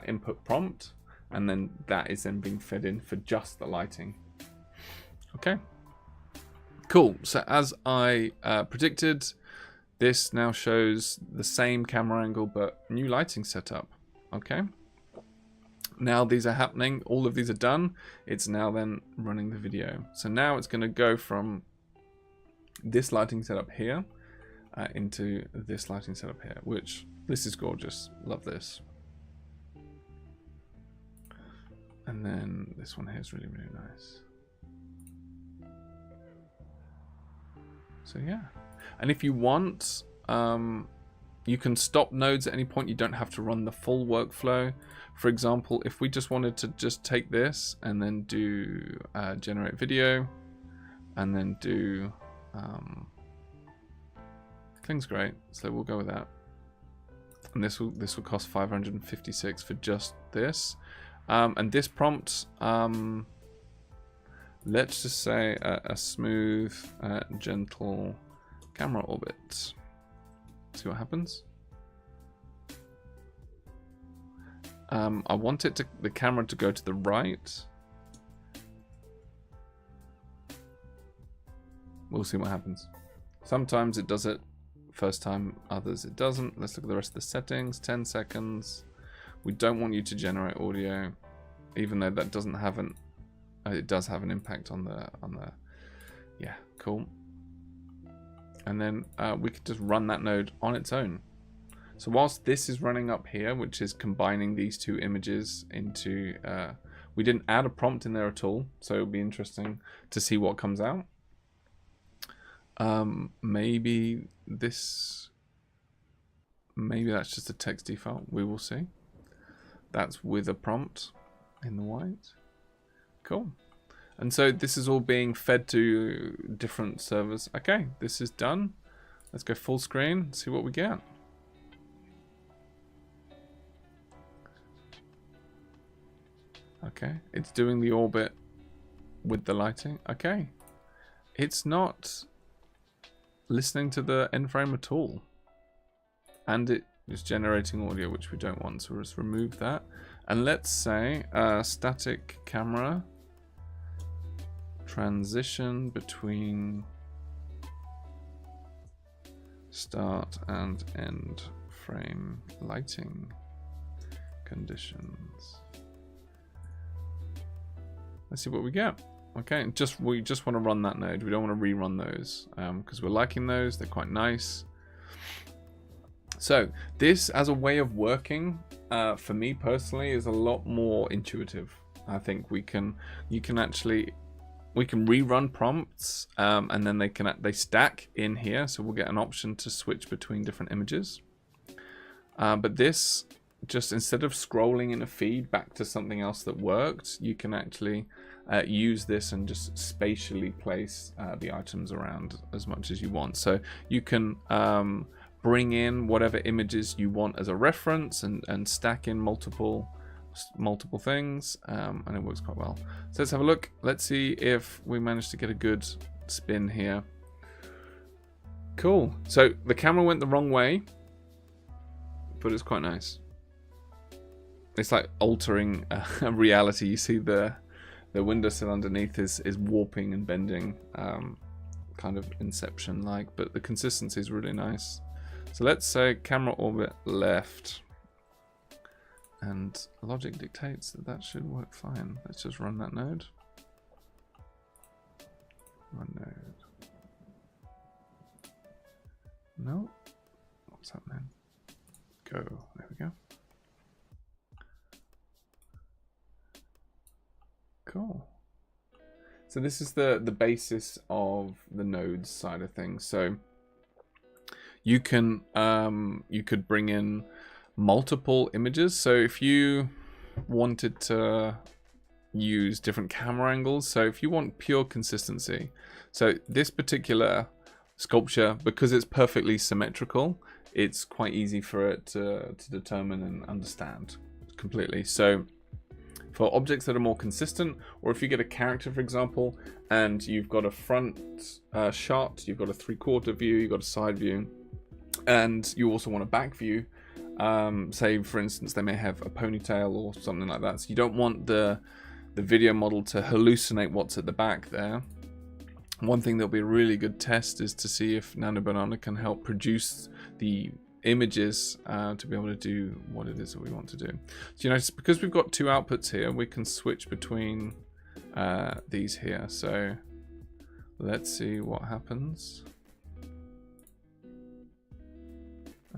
input prompt, and then that is then being fed in for just the lighting. Okay, cool. So as I predicted, this now shows the same camera angle but new lighting setup. Okay, now these are happening, all of these are done. It's now then running the video. So now it's going to go from this lighting setup here into this lighting setup here, which this is gorgeous. Love this. And then this one here is really, really nice. So yeah, and if you want, you can stop nodes at any point. You don't have to run the full workflow. For example, if we just wanted to just take this and then do generate video, and then do Kling's great, so we'll go with that. And this will cost 556 for just this. And this prompt, let's just say a smooth, gentle camera orbit. See what happens. I want the camera to go to the right. We'll see what happens. Sometimes it does it first time, others it doesn't. Let's look at the rest of the settings. 10 seconds. We don't want you to generate audio, even though that doesn't have an, it does have an impact on the, yeah, cool. And then we could just run that node on its own. So whilst this is running up here, which is combining these 2 images into, we didn't add a prompt in there at all, so it'll be interesting to see what comes out. Maybe that's just a text default. We will see. That's with a prompt in the white. Cool. And so this is all being fed to different servers. Okay, this is done. Let's go full screen, see what we get. Okay, it's doing the orbit with the lighting. Okay, it's not listening to the end frame at all, and it is generating audio, which we don't want, so let's remove that. And let's say static camera transition between start and end frame lighting conditions. Let's see what we get. Okay, we just want to run that node. We don't want to rerun those because we're liking those. They're quite nice. So this, as a way of working, for me personally, is a lot more intuitive. I think we can rerun prompts, and then they stack in here. So we'll get an option to switch between different images. But this, just instead of scrolling in a feed back to something else that worked, you can actually use this and just spatially place the items around as much as you want. So you can bring in whatever images you want as a reference and stack in multiple things, and it works quite well. So let's have a look. Let's see if we manage to get a good spin here. Cool. So the camera went the wrong way, but it's quite nice. It's like altering a reality. You see the windowsill underneath is warping and bending, kind of Inception-like, but the consistency is really nice. So let's say camera orbit left, and logic dictates that should work fine. Let's just run that node. Run node. No. What's happening? Go. There we go. Cool. So this is the basis of the nodes side of things. So you can you could bring in multiple images. So if you wanted to use different camera angles, so if you want pure consistency, so this particular sculpture, because it's perfectly symmetrical, it's quite easy for it to determine and understand completely. So for objects that are more consistent, or if you get a character, for example, and you've got a front shot, you've got a 3/4 view, you've got a side view, and you also want a back view, say for instance they may have a ponytail or something like that, so you don't want the video model to hallucinate what's at the back there. One thing that'll be a really good test is to see if Nano Banana can help produce the images to be able to do what it is that we want to do. So, you know, because we've got two outputs here, we can switch between these here. So let's see what happens.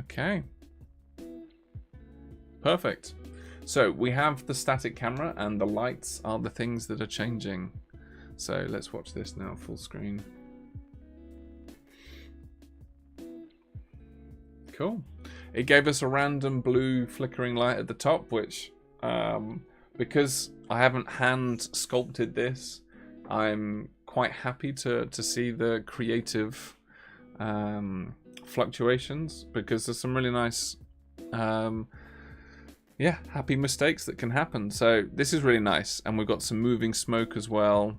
Okay, perfect. So we have the static camera, and the lights are the things that are changing. So let's watch this now, full screen. Cool. It gave us a random blue flickering light at the top, which, because I haven't hand sculpted this, I'm quite happy to see the creative fluctuations, because there's some really nice yeah, happy mistakes that can happen. So this is really nice, and we've got some moving smoke as well.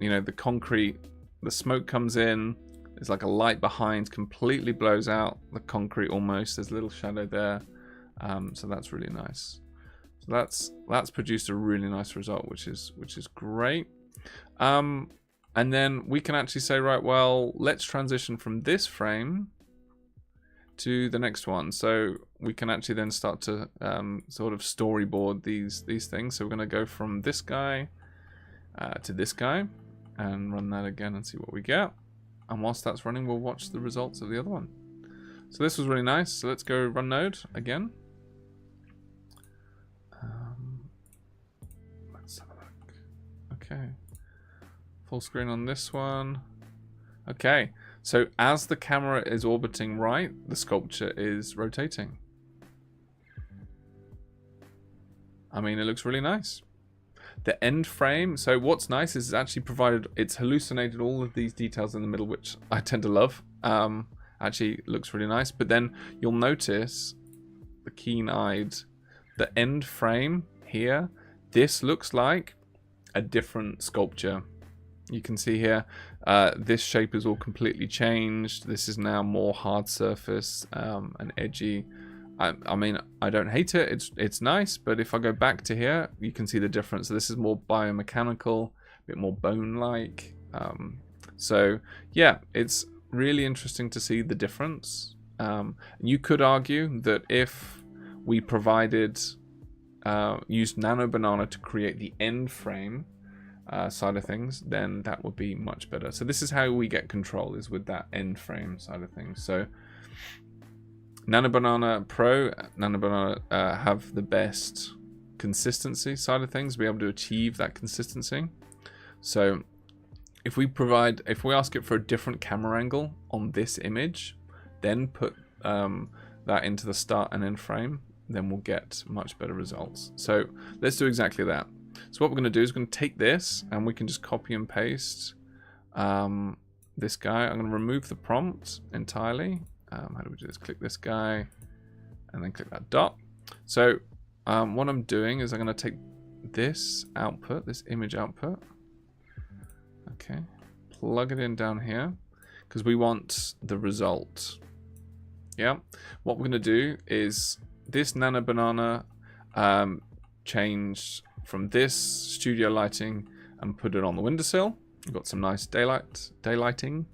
You know, the concrete, the smoke comes in, there's like a light behind, completely blows out the concrete almost. There's a little shadow there, so that's really nice. So that's produced a really nice result, which is great. And then we can actually say, right, well, let's transition from this frame to the next one. So we can actually then start to sort of storyboard these things. So we're going to go from this guy to this guy and run that again and see what we get. And whilst that's running, we'll watch the results of the other one. So this was really nice. So let's go run node again. Let's have a look. Okay, full screen on this one. Okay, so as the camera is orbiting right, the sculpture is rotating. I mean, it looks really nice. The end frame, so what's nice is it's actually provided, it's hallucinated all of these details in the middle, which I tend to love. Actually looks really nice, but then you'll notice the keen-eyed, the end frame here, this looks like a different sculpture. You can see here, this shape is all completely changed. This is now more hard surface and edgy. I mean, I don't hate it. It's nice, but if I go back to here, you can see the difference. So this is more biomechanical, a bit more bone-like. So yeah, it's really interesting to see the difference. You could argue that if we provided, used Nano Banana to create the end frame side of things, then that would be much better. So this is how we get control, is with that end frame side of things. So Nano Banana Pro, Nano Banana have the best consistency side of things, be able to achieve that consistency. So if we ask it for a different camera angle on this image, then put that into the start and end frame, then we'll get much better results. So let's do exactly that. So what we're going to do is we're going to take this and we can just copy and paste this guy. I'm going to remove the prompt entirely. How do we do this? Click this guy and then click that dot. So what I'm doing is I'm going to take this output, this image output. Okay, plug it in down here because we want the result. Yeah, what we're going to do is this Nano Banana change from this studio lighting and put it on the windowsill. We've got some nice daylighting.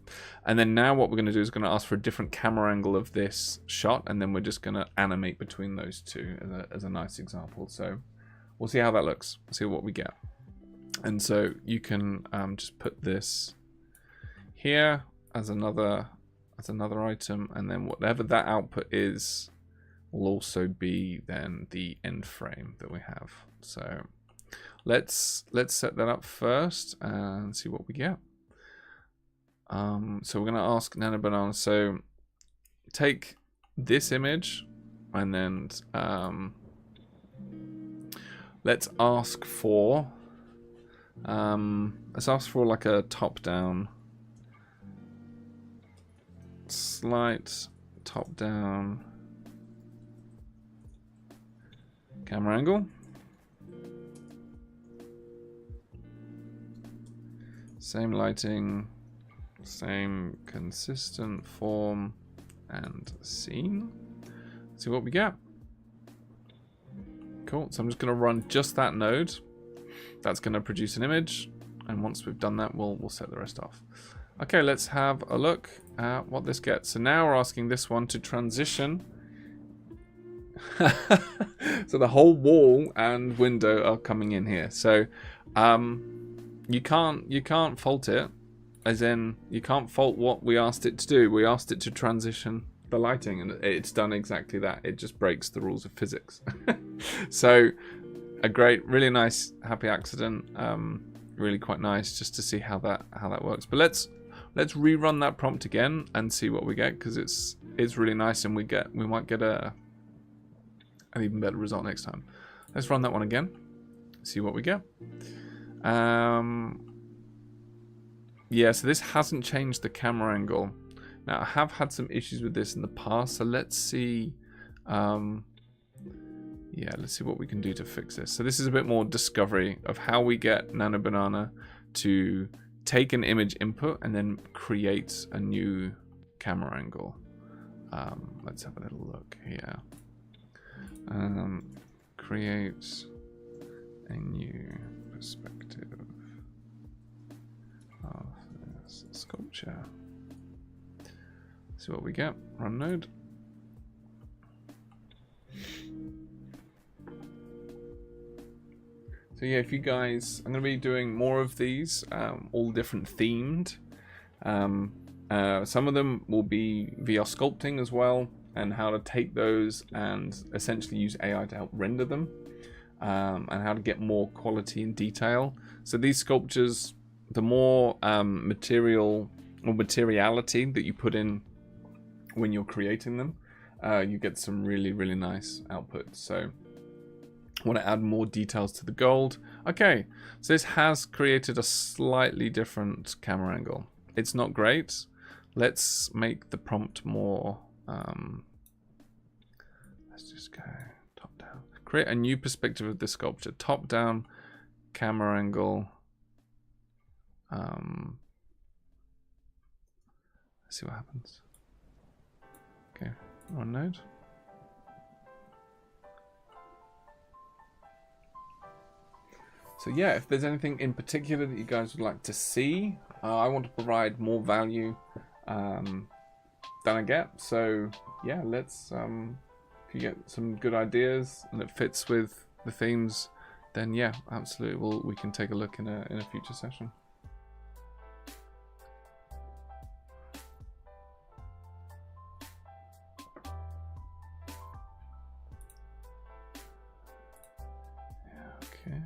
And then now what we're going to do is going to ask for a different camera angle of this shot, and then we're just going to animate between those two as a nice example. So we'll see how that looks. We'll see what we get. And so you can just put this here as another item, and then whatever that output is will also be then the end frame that we have. So let's set that up first and see what we get. So we're going to ask Nano Banana. So take this image and then let's ask for like a top-down, slight top-down camera angle. Same lighting, same consistent form and scene. See what we get. Cool. So I'm just going to run just that node. That's going to produce an image, and once we've done that, we'll set the rest off. Okay, let's have a look at what this gets. So now we're asking this one to transition. So the whole wall and window are coming in here. So you can't fault it, as in you can't fault what we asked it to do. We asked it to transition the lighting, and it's done exactly that. It just breaks the rules of physics. So a great, really nice, happy accident. Really quite nice just to see how that works. But let's rerun that prompt again and see what we get, because it's really nice, and we might get an even better result next time. Let's run that one again, see what we get. Yeah, so this hasn't changed the camera angle. Now I have had some issues with this in the past, so let's see. Yeah, let's see what we can do to fix this. So this is a bit more discovery of how we get Nano Banana to take an image input and then create a new camera angle. Let's have a little look here. Create a new perspective of this sculpture. See what we get. Run node. So yeah, if you guys, I'm going to be doing more of these, all different themed. Some of them will be VR sculpting as well, and how to take those and essentially use AI to help render them, and how to get more quality and detail. So these sculptures, the more material or materiality that you put in when you're creating them, you get some really, really nice outputs. So I want to add more details to the gold. Okay, so this has created a slightly different camera angle. It's not great. Let's make the prompt more, let's just go top down. Create a new perspective of this sculpture. Top down camera angle. Let's see what happens. Okay, run node. So yeah, if there's anything in particular that you guys would like to see, I want to provide more value than I get. So yeah, let's if you get some good ideas and it fits with the themes, then yeah, absolutely, we can take a look in a future session. Okay.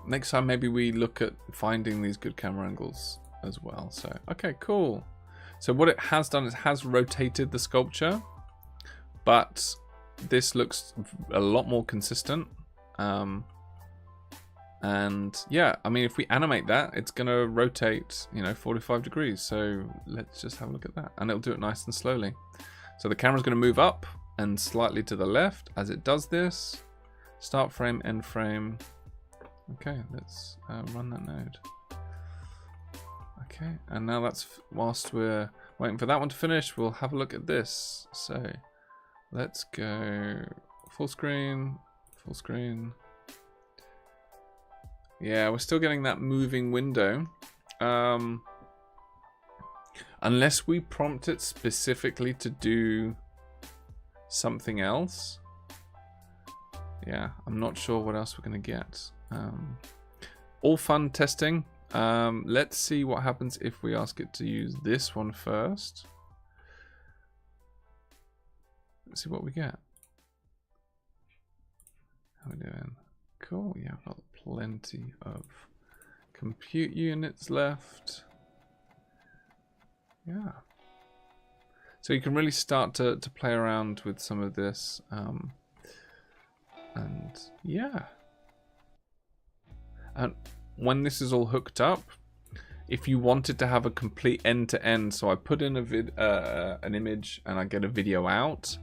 Next time, maybe we look at finding these good camera angles as well. So, okay, cool. So what it has done is has rotated the sculpture, but this looks a lot more consistent. And yeah, I mean, if we animate that, it's going to rotate, 45 degrees. So let's just have a look at that. And it'll do it nice and slowly. So the camera's going to move up and slightly to the left as it does this. Start frame, end frame. Okay, let's run that node. Okay, and now that's, whilst we're waiting for that one to finish, we'll have a look at this. So let's go full screen, full screen. Yeah, we're still getting that moving window. Unless we prompt it specifically to do something else. Yeah, I'm not sure what else we're going to get. All fun testing. Let's see what happens if we ask it to use this one first. Let's see what we get. How are we doing? Cool. Yeah, I've got plenty of compute units left. Yeah. So you can really start to play around with some of this. And yeah. And when this is all hooked up, if you wanted to have a complete end-to-end, so I put in an image and I get a video out,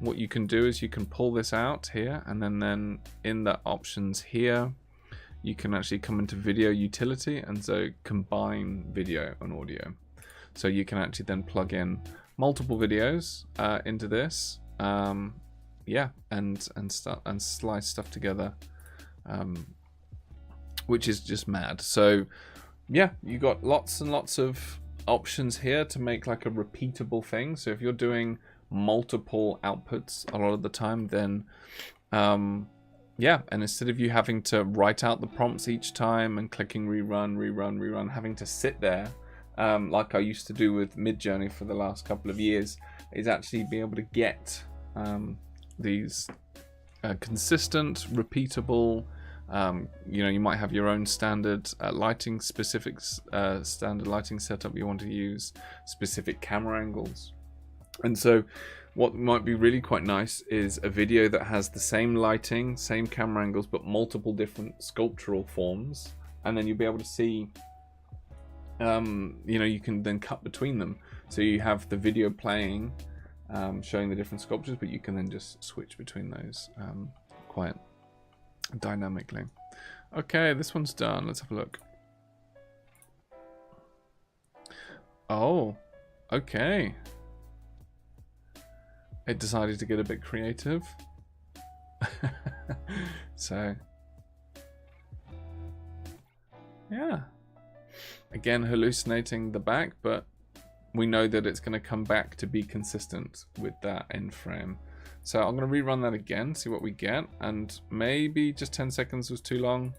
what you can do is you can pull this out here, and then in the options here, you can actually come into video utility and so combine video and audio. So you can actually then plug in multiple videos into this, yeah, and slice stuff together, which is just mad. So yeah, you got lots and lots of options here to make like a repeatable thing. So if you're doing multiple outputs a lot of the time, then yeah, and instead of you having to write out the prompts each time and clicking rerun, having to sit there like I used to do with Midjourney for the last couple of years, is actually be able to get these consistent, repeatable, you might have your own standard lighting specifics, standard lighting setup you want to use, specific camera angles. And so what might be really quite nice is a video that has the same lighting, same camera angles, but multiple different sculptural forms. And then you'll be able to see, you can then cut between them. So you have the video playing, showing the different sculptures, but you can then just switch between those quite dynamically. Okay, this one's done. Let's have a look. Oh, okay. It decided to get a bit creative. So, yeah. Again, hallucinating the back, but we know that it's going to come back to be consistent with that end frame. So I'm going to rerun that again, see what we get. And maybe just 10 seconds was too long.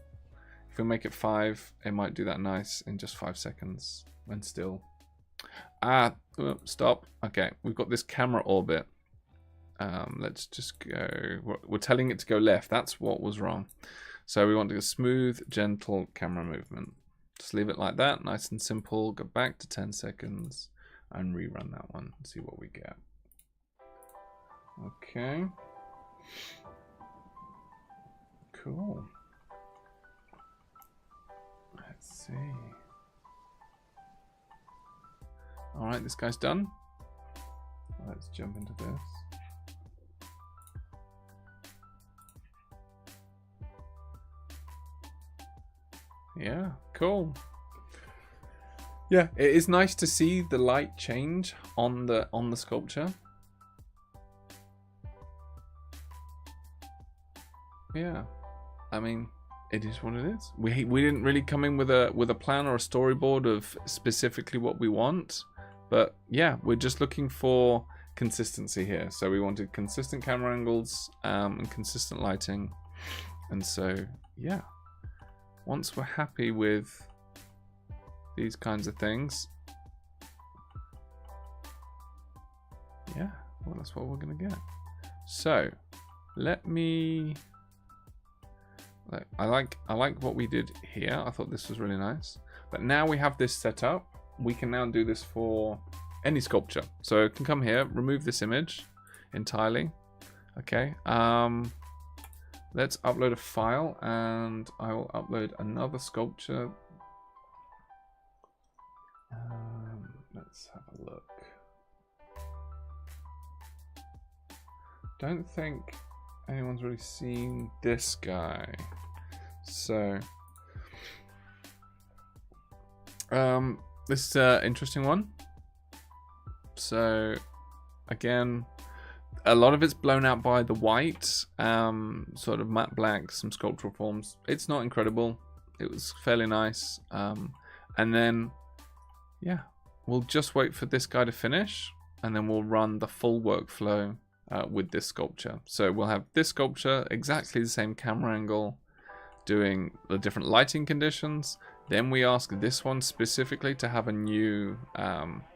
If we make it 5, it might do that nice in just 5 seconds when still. Stop. Okay, we've got this camera orbit. Let's just go. We're telling it to go left. That's what was wrong. So we want a smooth, gentle camera movement. Just leave it like that, nice and simple. Go back to 10 seconds and rerun that one and see what we get. Okay. Cool. Let's see. All right, this guy's done. Let's jump into this. Yeah, cool. Yeah, it is nice to see the light change on the sculpture. yeah, I mean, it is what it is. We didn't really come in with a plan or a storyboard of specifically what we want, but yeah, we're just looking for consistency here. So we wanted consistent camera angles and consistent lighting, and so yeah, once we're happy with these kinds of things, yeah, well, that's what we're gonna get. So let me. I like what we did here. I thought this was really nice. But now we have this set up, we can now do this for any sculpture. So I can come here, remove this image entirely. Okay. Let's upload a file, and I will upload another sculpture. Let's have a look. Don't think anyone's really seen this guy. So this is an interesting one. So again, a lot of it's blown out by the white, sort of matte black, some sculptural forms. It's not incredible. It was fairly nice. And then yeah, we'll just wait for this guy to finish, and then we'll run the full workflow with this sculpture. So we'll have this sculpture, exactly the same camera angle, doing the different lighting conditions. Then we ask this one specifically to have a new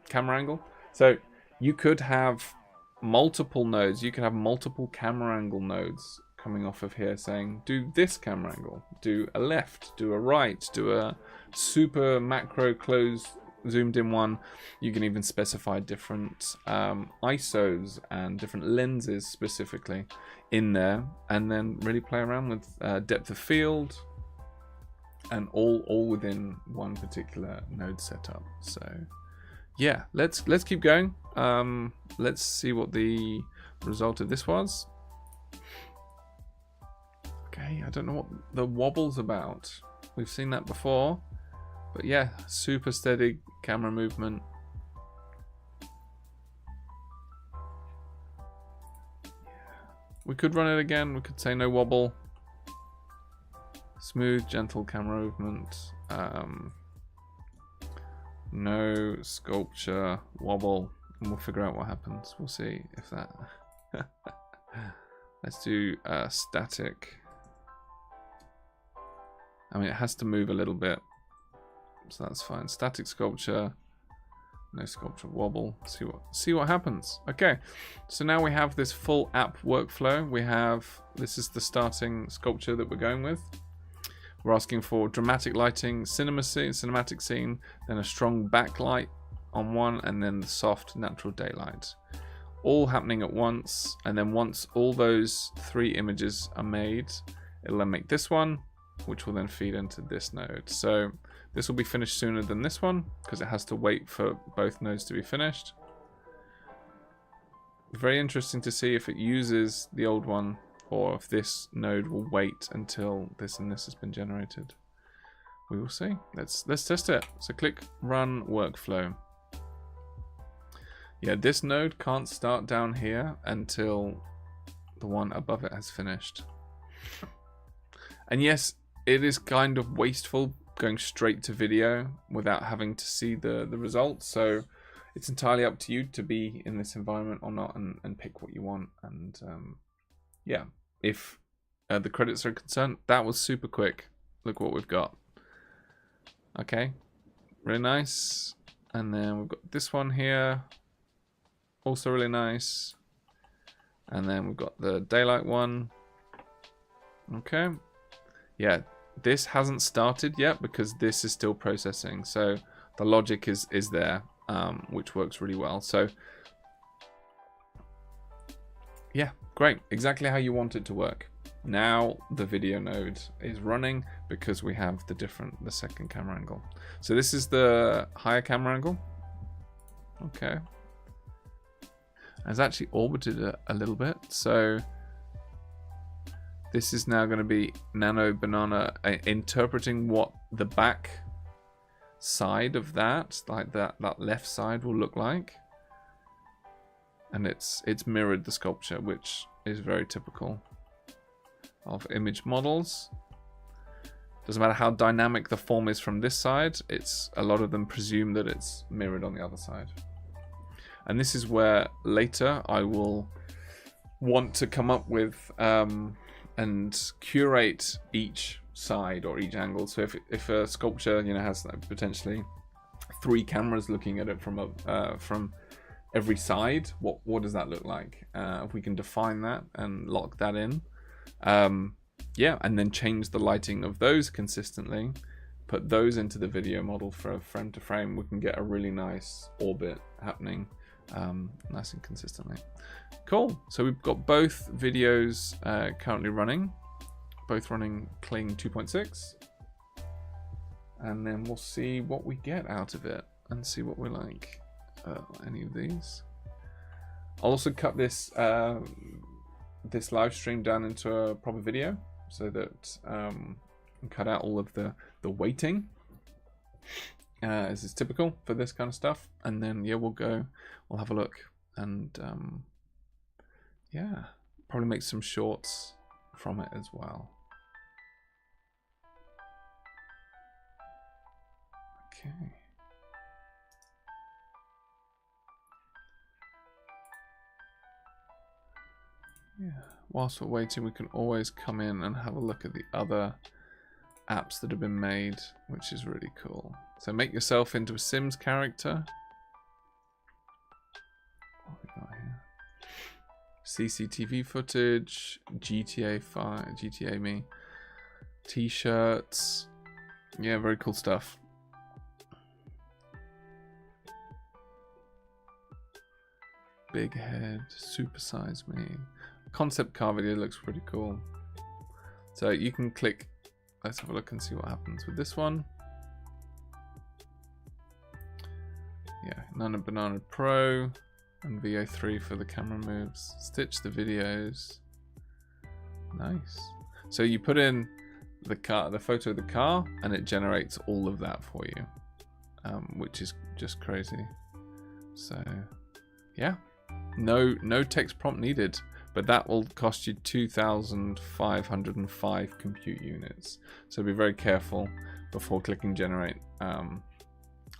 camera angle. So you could have multiple nodes. You could have multiple camera angle nodes coming off of here saying, do this camera angle, do a left, do a right, do a super macro close zoomed in one. You can even specify different ISOs and different lenses specifically in there, and then really play around with depth of field, and all within one particular node setup. So yeah, let's keep going. Let's see what the result of this was. Okay, I don't know what the wobble's about. We've seen that before. But yeah, super steady camera movement. Yeah. We could run it again. We could say no wobble. Smooth, gentle camera movement. No sculpture wobble. And we'll figure out what happens. We'll see if that... Let's do static. I mean, it has to move a little bit. So that's fine. Static sculpture, no sculpture wobble. See what happens. Okay, so now we have this full app workflow. We have, this is the starting sculpture that we're going with. We're asking for dramatic lighting, cinematic scene, then a strong backlight on one, and then the soft natural daylight, all happening at once. And then once all those 3 images are made, it'll then make this one, which will then feed into this node. So this will be finished sooner than this one because it has to wait for both nodes to be finished. Very interesting to see if it uses the old one or if this node will wait until this and this has been generated. We will see. Let's test it. So click run workflow. Yeah, this node can't start down here until the one above it has finished. And yes, it is kind of wasteful going straight to video without having to see the results. So it's entirely up to you to be in this environment or not, and pick what you want. And yeah, if the credits are concerned, that was super quick. Look what we've got. Okay, really nice. And then we've got this one here, also really nice. And then we've got the daylight one. Okay, yeah, this hasn't started yet because this is still processing. So the logic is there, which works really well. So yeah, great, exactly how you want it to work. Now the video node is running because we have the second camera angle. So this is the higher camera angle. Okay, it's actually orbited a little bit. So this is now going to be Nano Banana interpreting what the back side of that, like that left side, will look like. And it's mirrored the sculpture, which is very typical of image models. Doesn't matter how dynamic the form is from this side, a lot of them presume that it's mirrored on the other side. And this is where later I will want to come up with and curate each side or each angle. So if a sculpture, you know, has potentially 3 cameras looking at it from every side, what does that look like? If we can define that and lock that in, yeah, and then change the lighting of those consistently, put those into the video model for frame to frame, we can get a really nice orbit happening nice and consistently. Cool. So we've got both videos currently running, both running Kling 2.6, and then we'll see what we get out of it and see what we like. Any of these. I'll also cut this this live stream down into a proper video so that cut out all of the weighting as is typical for this kind of stuff, and then yeah, we'll have a look and yeah, probably make some shorts from it as well. Okay. Yeah, whilst we're waiting, we can always come in and have a look at the other apps that have been made, which is really cool. So make yourself into a Sims character. What have we got here? CCTV footage, GTA 5, GTA Me, t-shirts. Yeah, very cool stuff. Big head, supersize me. Concept car video looks pretty cool. So you can click, let's have a look and see what happens with this one. Yeah, Nana Banana Pro and VO3 for the camera moves. Stitch the videos. Nice. So you put in the photo of the car and it generates all of that for you, which is just crazy. So yeah, no text prompt needed. But that will cost you 2,505 compute units. So be very careful before clicking generate on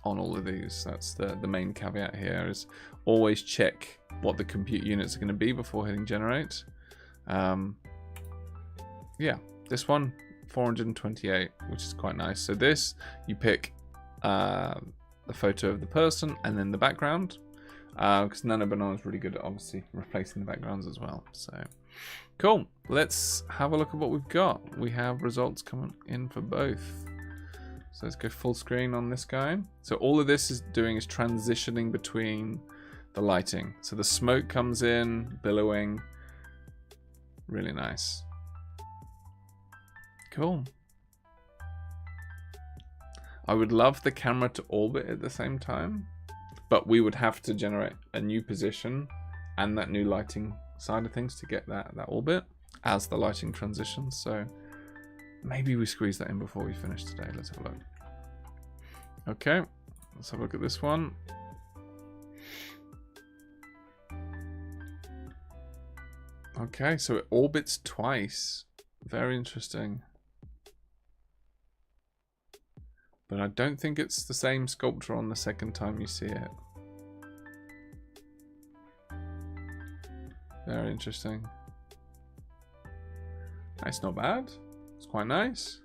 all of these. That's the main caveat here, is always check what the compute units are going to be before hitting generate. Yeah, this one, 428, which is quite nice. So this, you pick the photo of the person and then the background. Because Nano Banana is really good at obviously replacing the backgrounds as well. So cool. Let's have a look at what we've got. We have results coming in for both. So let's go full screen on this guy. So all of this is doing is transitioning between the lighting. So the smoke comes in, billowing. Really nice. Cool. I would love the camera to orbit at the same time, but we would have to generate a new position and that new lighting side of things to get that orbit as the lighting transitions. So maybe we squeeze that in before we finish today. Let's have a look. Okay, let's have a look at this one. Okay, so it orbits twice. Very interesting. But I don't think it's the same sculpture on the second time you see it. Very interesting. It's not bad. It's quite nice.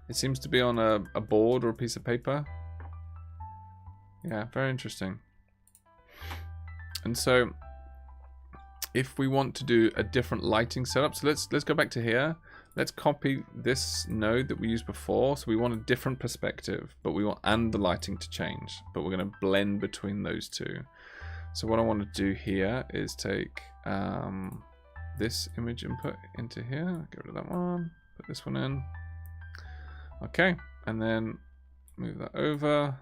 It seems to be on a board or a piece of paper. Yeah, very interesting. And so if we want to do a different lighting setup, so let's go back to here. Let's copy this node that we used before. So we want a different perspective, but we want and the lighting to change, but we're going to blend between those two. So what I want to do here is take this image input into here, get rid of that one, put this one in. Okay, and then move that over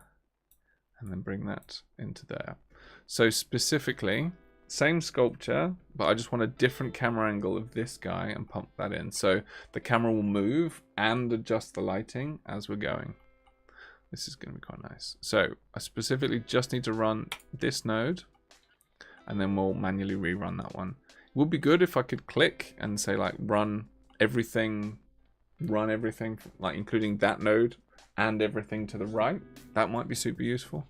and then bring that into there. So specifically, same sculpture, but I just want a different camera angle of this guy and pump that in. So the camera will move and adjust the lighting as we're going. This is going to be quite nice. So I specifically just need to run this node and then we'll manually rerun that one. Would be good if I could click and say like run everything, like including that node and everything to the right. That might be super useful.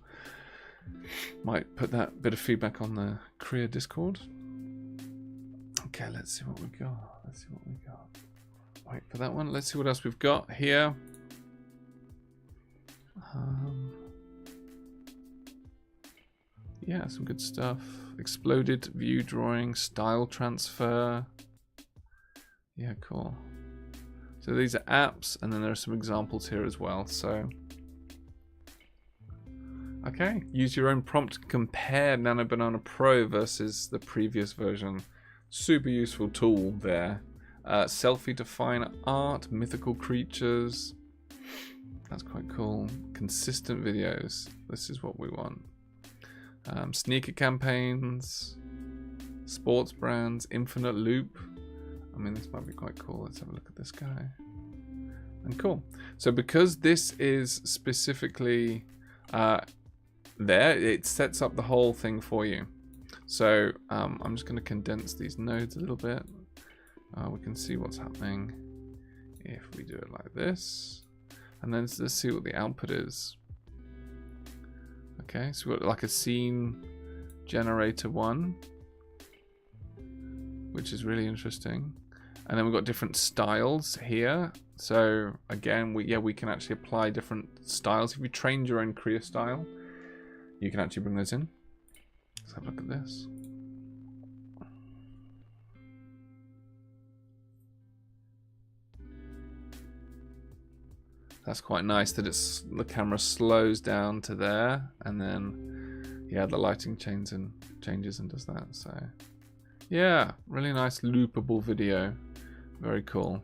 Might put that bit of feedback on the Krea Discord. Okay, let's see what we got. Wait for that one. Let's see what else we've got here. Yeah, some good stuff. Exploded view drawing, style transfer. Yeah, cool. So these are apps, and then there are some examples here as well. So, okay, use your own prompt to compare Nano Banana Pro versus the previous version. Super useful tool there. Selfie to fine art, mythical creatures. That's quite cool. Consistent videos. This is what we want. Sneaker campaigns, sports brands, infinite loop. I mean, this might be quite cool. Let's have a look at this guy. And cool. So because this is specifically there, it sets up the whole thing for you. So I'm just going to condense these nodes a little bit. We can see what's happening if we do it like this. And then let's see what the output is. Okay, so we've got like a scene generator one, which is really interesting. And then we've got different styles here. So again, we can actually apply different styles. If you trained your own Krea style, you can actually bring those in. Let's have a look at this. That's quite nice that the camera slows down to there, and then yeah, the lighting changes and does that. So yeah, really nice loopable video. Very cool.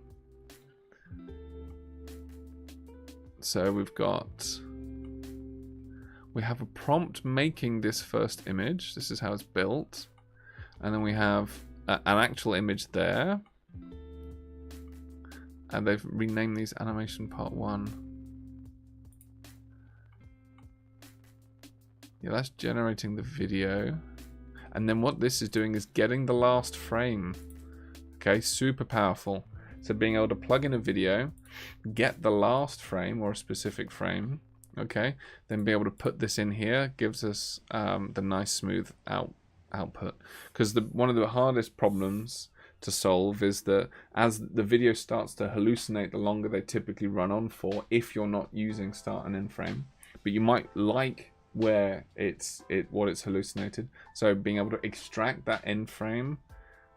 So we have a prompt making this first image. This is how it's built, and then we have an actual image there. And they've renamed these animation part 1. Yeah, that's generating the video. And then what this is doing is getting the last frame. Okay, super powerful. So being able to plug in a video, get the last frame or a specific frame, okay, then be able to put this in here gives us the nice smooth output. Because one of the hardest problems to solve is that as the video starts to hallucinate, the longer they typically run on for, if you're not using start and end frame, but you might like where what it's hallucinated. So being able to extract that end frame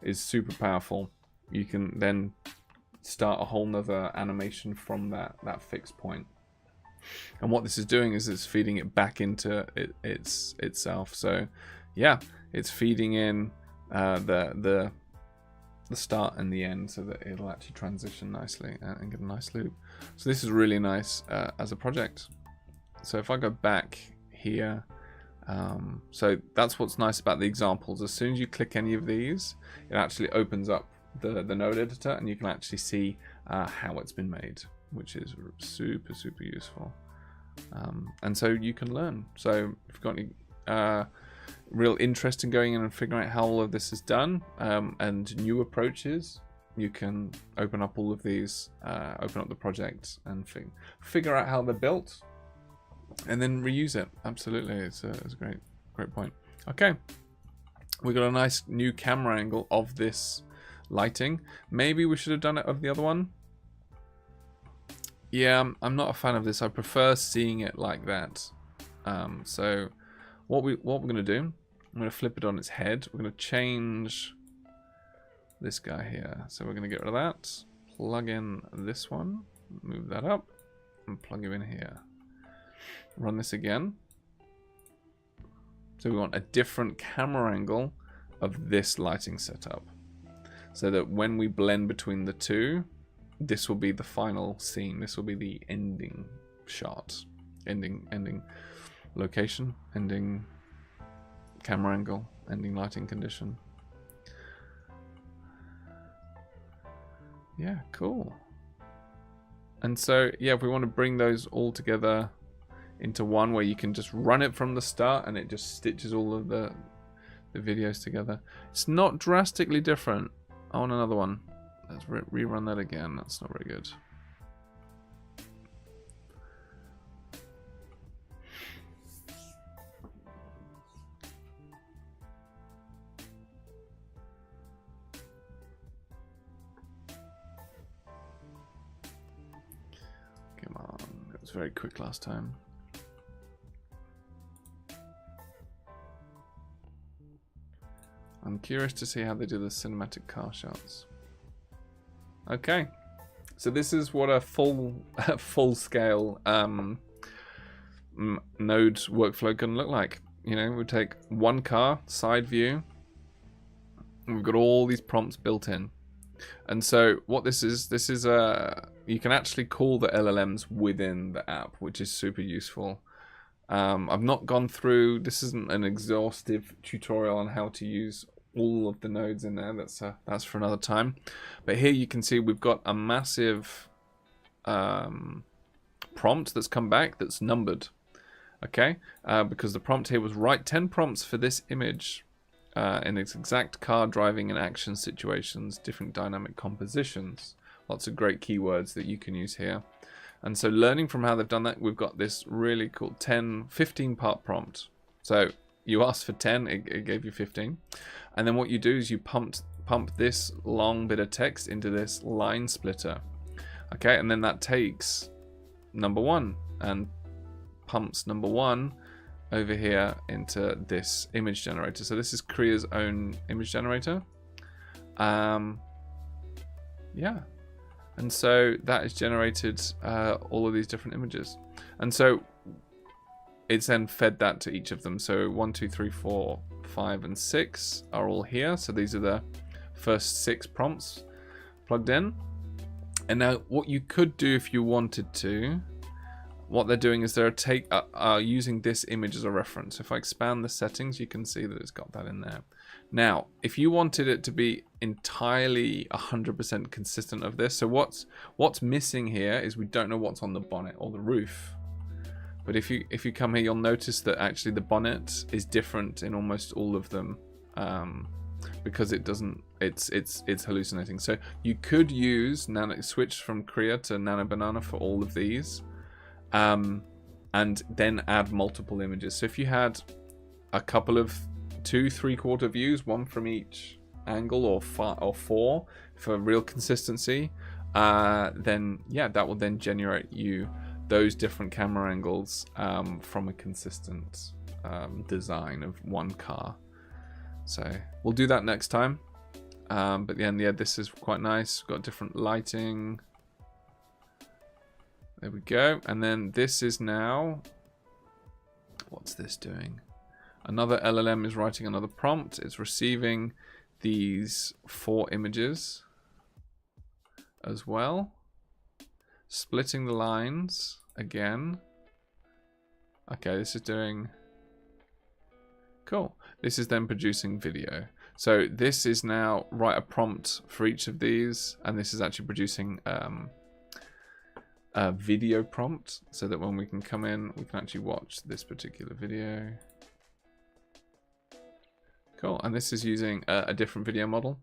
is super powerful. You can then start a whole nother animation from that fixed point. And what this is doing is it's feeding it back into itself. So yeah, it's feeding in the start and the end so that it'll actually transition nicely and get a nice loop. So this is really nice as a project. So if I go back here, so that's what's nice about the examples. As soon as you click any of these, it actually opens up the node editor, and you can actually see how it's been made, which is super useful. And so you can learn. So if you've got any real interest in going in and figuring out how all of this is done, and new approaches, you can open up all of these, open up the project and figure out how they're built, and then reuse it. Absolutely, it's a great point. Okay, we got a nice new camera angle of this lighting. Maybe we should have done it of the other one. Yeah, I'm not a fan of this. I prefer seeing it like that. So what we're going to do, I'm going to flip it on its head. We're going to change this guy here. So we're going to get rid of that, plug in this one, move that up, and plug him in here. Run this again. So we want a different camera angle of this lighting setup, so that when we blend between the two, this will be the final scene. This will be the ending shot, ending location, ending camera angle, ending lighting condition. Yeah, cool. And so, yeah, if we want to bring those all together into one where you can just run it from the start and it just stitches all of the the videos together. It's not drastically different. I want another one. Let's rerun that again. That's not very good. Come on. It was very quick last time. I'm curious to see how they do the cinematic car shots. Okay, so this is what a full scale node workflow can look like. You know, we take one car side view, and we've got all these prompts built in. And so what this is you can actually call the LLMs within the app, which is super useful. I've not gone through. This isn't an exhaustive tutorial on how to use all of the nodes in there. That's for another time. But here you can see we've got a massive prompt that's come back that's numbered. Okay, because the prompt here was write 10 prompts for this image in its exact car driving and action situations, different dynamic compositions. Lots of great keywords that you can use here. And so learning from how they've done that, we've got this really cool 15 part prompt. So you asked for 10, it gave you 15. And then what you do is you pump this long bit of text into this line splitter. Okay, and then that takes number 1 and pumps number 1 over here into this image generator. So this is Krea.ai's own image generator. Yeah. And so that has generated all of these different images. And so it's then fed that to each of them. So 1, 2, 3, 4, 5, and 6 are all here. So these are the first 6 prompts plugged in. And now what you could do if you wanted to, what they're doing is they're using this image as a reference. If I expand the settings, you can see that it's got that in there. Now, if you wanted it to be entirely 100% consistent of this, so what's missing here is we don't know what's on the bonnet or the roof. But if you come here, you'll notice that actually the bonnet is different in almost all of them, because it's hallucinating. So you could use switch from Krea to Nano Banana for all of these, and then add multiple images. So if you had a couple of 2 3/4 views, one from each angle, or 4 for real consistency, then yeah, that will then generate you those different camera angles from a consistent design of one car. So we'll do that next time. But yeah, this is quite nice. We've got different lighting. There we go. And then this is now, what's this doing? Another LLM is writing another prompt. It's receiving these 4 images as well. Splitting the lines again. Okay, this is doing... Cool. This is then producing video. So this is now write a prompt for each of these, and this is actually producing a video prompt, so that when we can come in, we can actually watch this particular video. Cool. And this is using a different video model.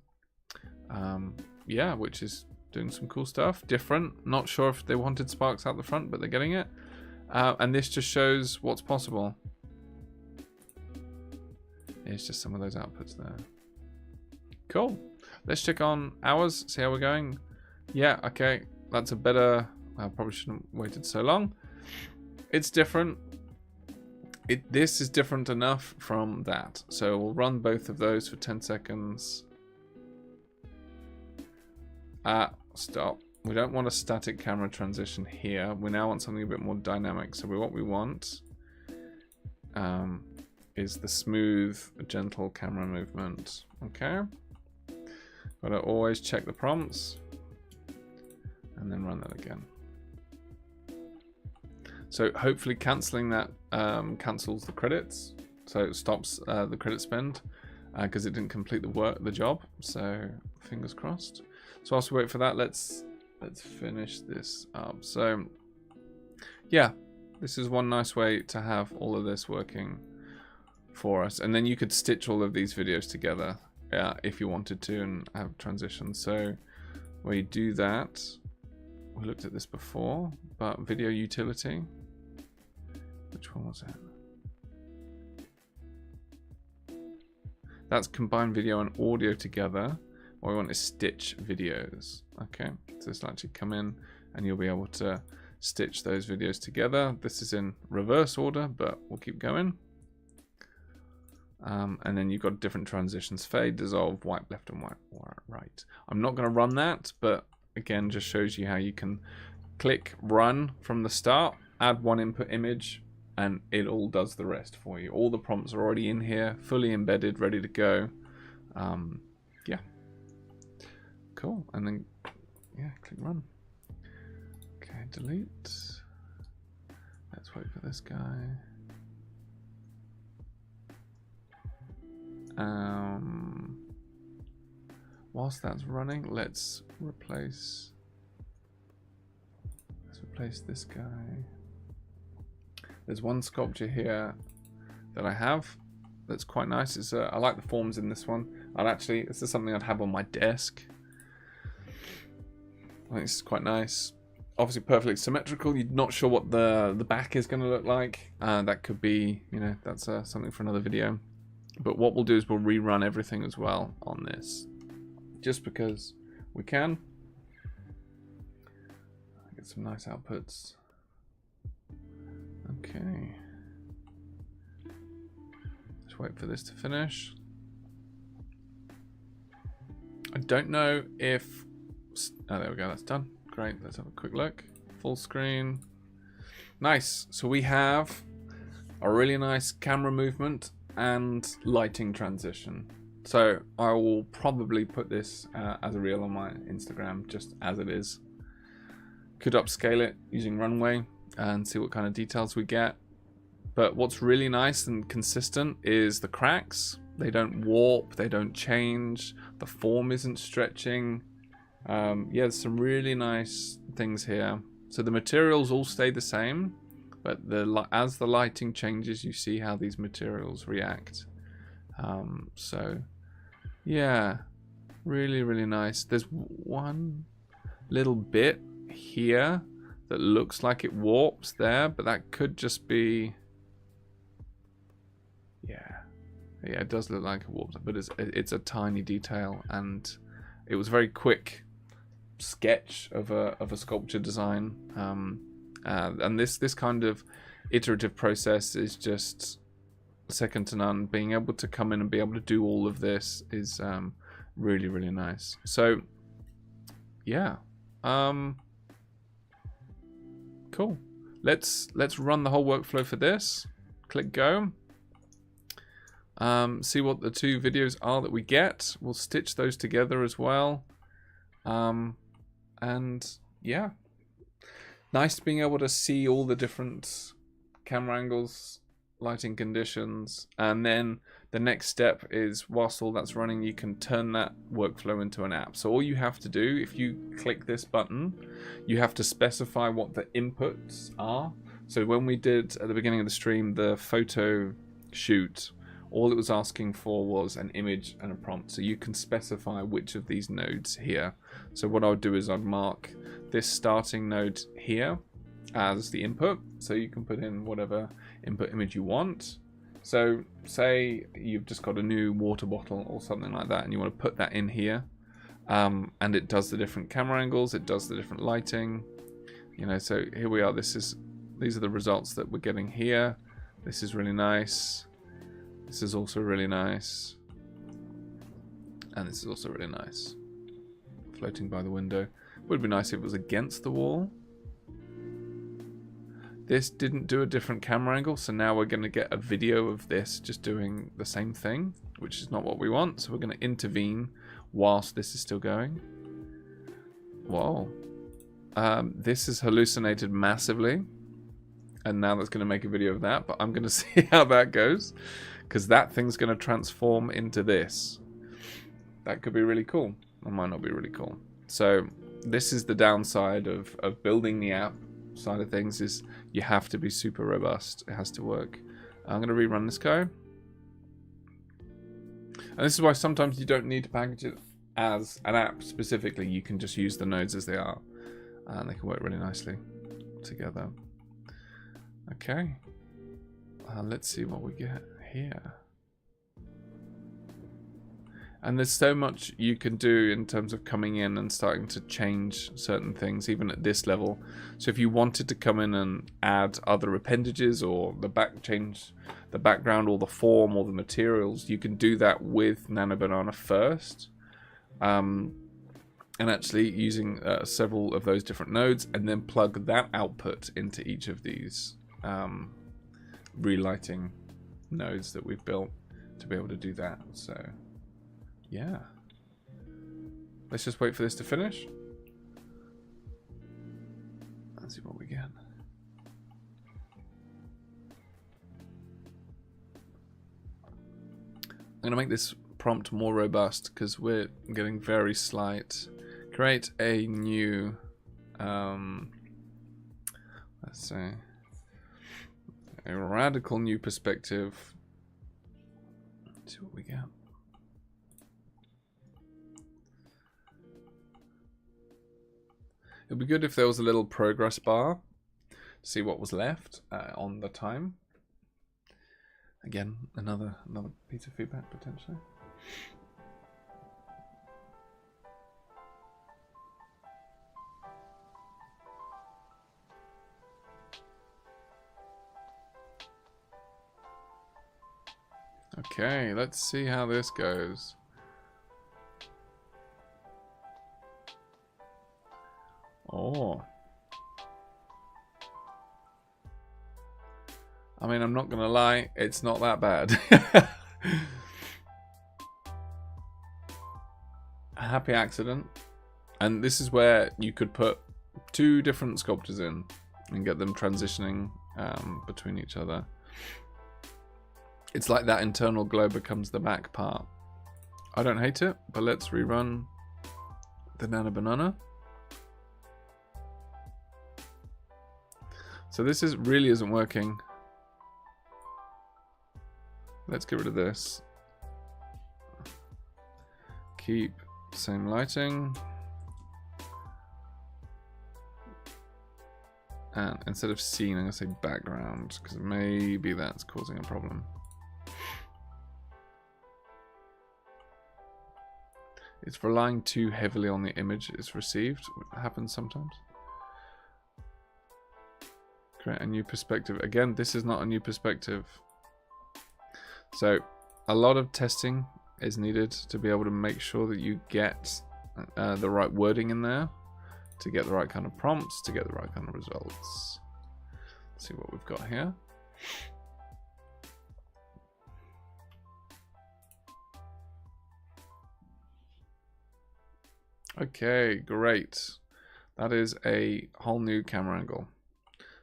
Yeah, which is doing some cool stuff. Different. Not sure if they wanted sparks out the front, but they're getting it. And this just shows what's possible. Here's just some of those outputs there. Cool. Let's check on hours, see how we're going. Yeah, okay. That's a better... I probably shouldn't have waited so long. It's different. This is different enough from that. So we'll run both of those for 10 seconds. Stop. We don't want a static camera transition here. We now want something a bit more dynamic. So what we want is the smooth, gentle camera movement. Okay. Gotta always check the prompts and then run that again. So hopefully cancelling that cancels the credits. So it stops the credit spend because it didn't complete the job. So fingers crossed. So whilst we wait for that, let's finish this up. So yeah, this is one nice way to have all of this working for us. And then you could stitch all of these videos together if you wanted to and have transitions. So where you do that, we looked at this before, but video utility, which one was it? That's combine video and audio together. What we want is stitch videos. Okay, so this will actually come in and you'll be able to stitch those videos together. This is in reverse order, but we'll keep going. And then you've got different transitions: fade, dissolve, wipe left and wipe right. I'm not going to run that, but again, just shows you how you can click run from the start, add one input image, and it all does the rest for you. All the prompts are already in here, fully embedded, ready to go. Yeah, cool. And then yeah, click run. Okay, delete. Let's wait for this guy. Whilst that's running, let's replace this guy. There's one sculpture here that I have that's quite nice. It's I like the forms in this one. This is something I'd have on my desk. I think this is quite nice. Obviously perfectly symmetrical. You're not sure what the back is going to look like. That could be, you know, that's something for another video. But what we'll do is we'll rerun everything as well on this, just because we can. Get some nice outputs. Okay. Just wait for this to finish. I don't know if... Oh, there we go. That's done. Great. Let's have a quick look. Full screen. Nice. So we have a really nice camera movement and lighting transition. So I will probably put this as a reel on my Instagram, just as it is. Could upscale it using Runway and see what kind of details we get. But what's really nice and consistent is the cracks. They don't warp, they don't change, the form isn't stretching. Yeah, there's some really nice things here. So the materials all stay the same, but as the lighting changes, you see how these materials react. So yeah, really, really nice. There's one little bit here that looks like it warps there, but that could just be... Yeah, it does look like it warps, but it's a tiny detail, and it was a very quick sketch of a sculpture design. And this kind of iterative process is just second to none. Being able to come in and be able to do all of this is really, really nice. So yeah, cool. Let's run the whole workflow for this. Click go. See what the two videos are that we get. We'll stitch those together as well. And yeah, nice being able to see all the different camera angles, lighting conditions, and then the next step is, whilst all that's running, you can turn that workflow into an app. So all you have to do, if you click this button, you have to specify what the inputs are. So when we did at the beginning of the stream the photo shoot, all it was asking for was an image and a prompt. So you can specify which of these nodes here. So what I would do is I'd mark this starting node here as the input. So you can put in whatever input image you want. So say you've just got a new water bottle or something like that, and you want to put that in here. And it does the different camera angles, it does the different lighting. You know, so here we are. These are the results that we're getting here. This is really nice. This is also really nice. And this is also really nice. Floating by the window. Would be nice if it was against the wall. This didn't do a different camera angle, so now we're going to get a video of this just doing the same thing, which is not what we want. So we're going to intervene whilst this is still going. Whoa. This is hallucinated massively. And now that's going to make a video of that, but I'm going to see how that goes. Because that thing's going to transform into this. That could be really cool. Or might not be really cool. So this is the downside of building the app side of things, is you have to be super robust. It has to work. I'm going to rerun this guy. And this is why sometimes you don't need to package it as an app specifically. You can just use the nodes as they are, and they can work really nicely together. Okay, let's see what we get here. And there's so much you can do in terms of coming in and starting to change certain things, even at this level. So if you wanted to come in and add other appendages, or change the background or the form or the materials, you can do that with Nano Banana first. And actually using several of those different nodes, and then plug that output into each of these relighting nodes that we've built to be able to do that. So yeah, let's just wait for this to finish. Let's see what we get. I'm going to make this prompt more robust because we're getting very slight. Create a new, let's say, a radical new perspective. Let's see what we get. It'd be good if there was a little progress bar to see what was left on the time. Again, another piece of feedback potentially. Okay, let's see how this goes. Oh. I mean, I'm not gonna lie, it's not that bad. A happy accident. And this is where you could put two different sculptures in and get them transitioning between each other. It's like that internal glow becomes the back part. I don't hate it, but let's rerun the Nano Banana. So this really isn't working. Let's get rid of this. Keep same lighting. And instead of scene, I'm going to say background, because maybe that's causing a problem. It's relying too heavily on the image it's received. It happens sometimes. Create a new perspective. Again, this is not a new perspective. So a lot of testing is needed to be able to make sure that you get the right wording in there, to get the right kind of prompts, to get the right kind of results. Let's see what we've got here. Okay, great. That is a whole new camera angle.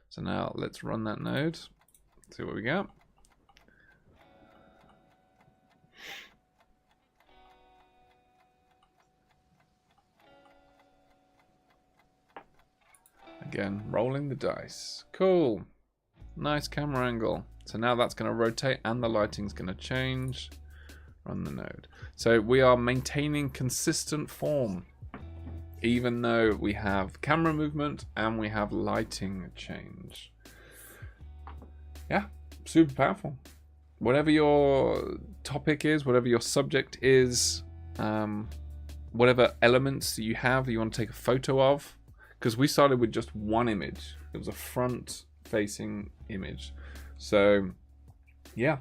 So now let's run that node, see what we get. Again, rolling the dice. Cool. Nice camera angle. So now that's going to rotate and the lighting's going to change. Run the node. So we are maintaining consistent form, even though we have camera movement and we have lighting change. Yeah, super powerful. Whatever your topic is, whatever your subject is, whatever elements you have that you want to take a photo of, because we started with just one image. It was a front-facing image. So, yeah,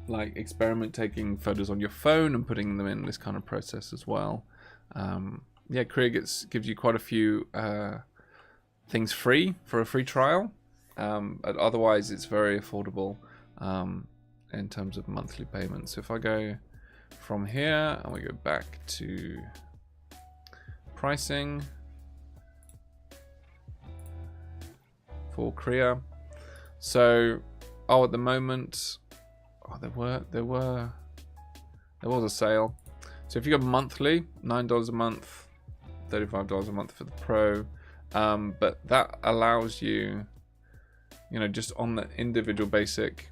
like experiment taking photos on your phone and putting them in this kind of process as well. Yeah, Krea gives you quite a few things free for a free trial. Otherwise, it's very affordable in terms of monthly payments. So if I go from here and we go back to pricing for Krea. So, at the moment, there was a sale. So if you go monthly, $9 a month, $35 a month for the Pro, but that allows you, just on the individual basic,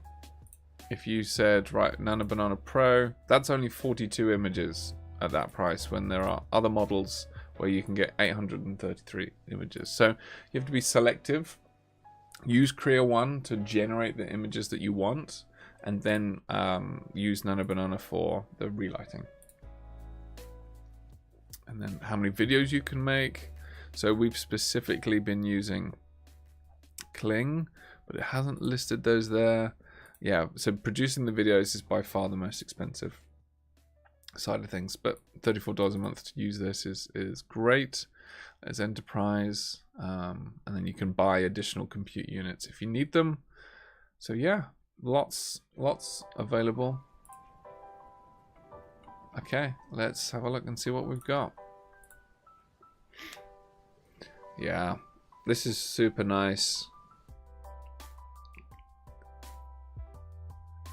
if you said, right, Nano Banana Pro, that's only 42 images at that price, when there are other models where you can get 833 images. So you have to be selective. Use Krea.ai to generate the images that you want, and then use Nano Banana for the relighting. And then how many videos you can make. So we've specifically been using Kling, but it hasn't listed those there. Yeah, so producing the videos is by far the most expensive side of things, but $34 a month to use this is great. As enterprise, and then you can buy additional compute units if you need them. So yeah, lots available. Okay, let's have a look and see what we've got. Yeah, this is super nice.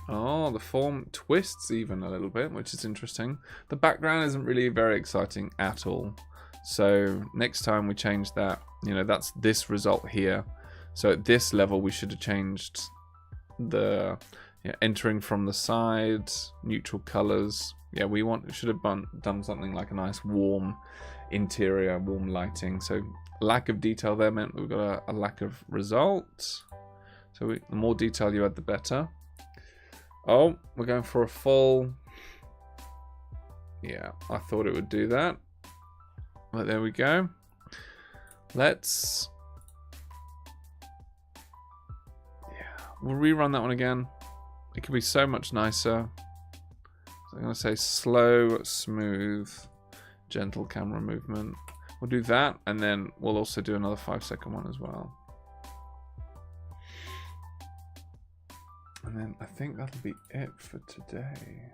Oh, the form twists even a little bit, which is interesting. The background isn't really very exciting at all. So next time we change that, you know, that's this result here. So at this level, we should have changed the entering from the side, neutral colors. Yeah, we should have done something like a nice warm interior, warm lighting. So lack of detail there meant we've got a lack of result. So the more detail you add, the better. Oh, we're going for a full. Yeah, I thought it would do that. But there we go. Let's. Yeah, we'll rerun that one again. It could be so much nicer. So I'm going to say slow, smooth, gentle camera movement. We'll do that, and then we'll also do another 5-second one as well. And then I think that'll be it for today.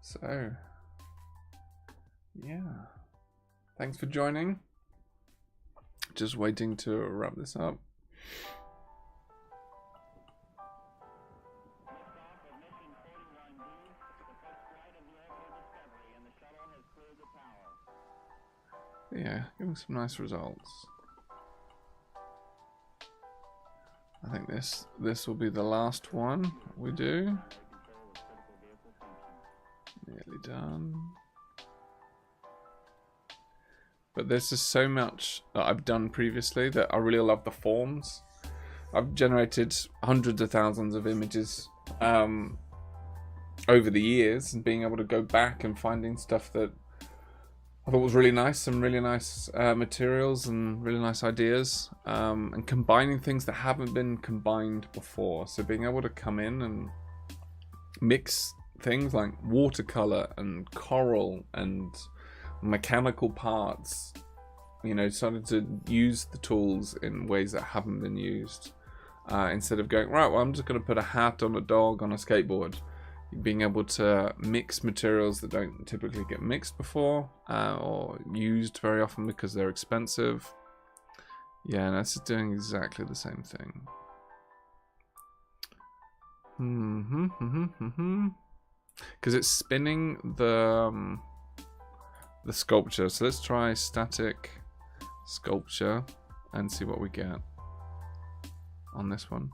So, yeah, thanks for joining. Just waiting to wrap this up. Yeah, giving some nice results. I think this will be the last one we do. Nearly done. But there's just so much that I've done previously that I really love the forms. I've generated hundreds of thousands of images over the years, and being able to go back and finding stuff that I thought was really nice, some really nice materials and really nice ideas, and combining things that haven't been combined before. So being able to come in and mix things like watercolor and coral and mechanical parts, you know, started to use the tools in ways that haven't been used, instead of going, right, well, I'm just going to put a hat on a dog on a skateboard. Being able to mix materials that don't typically get mixed before, or used very often because they're expensive. Yeah, and that's doing exactly the same thing. Because it's spinning the sculpture. So let's try static sculpture and see what we get on this one.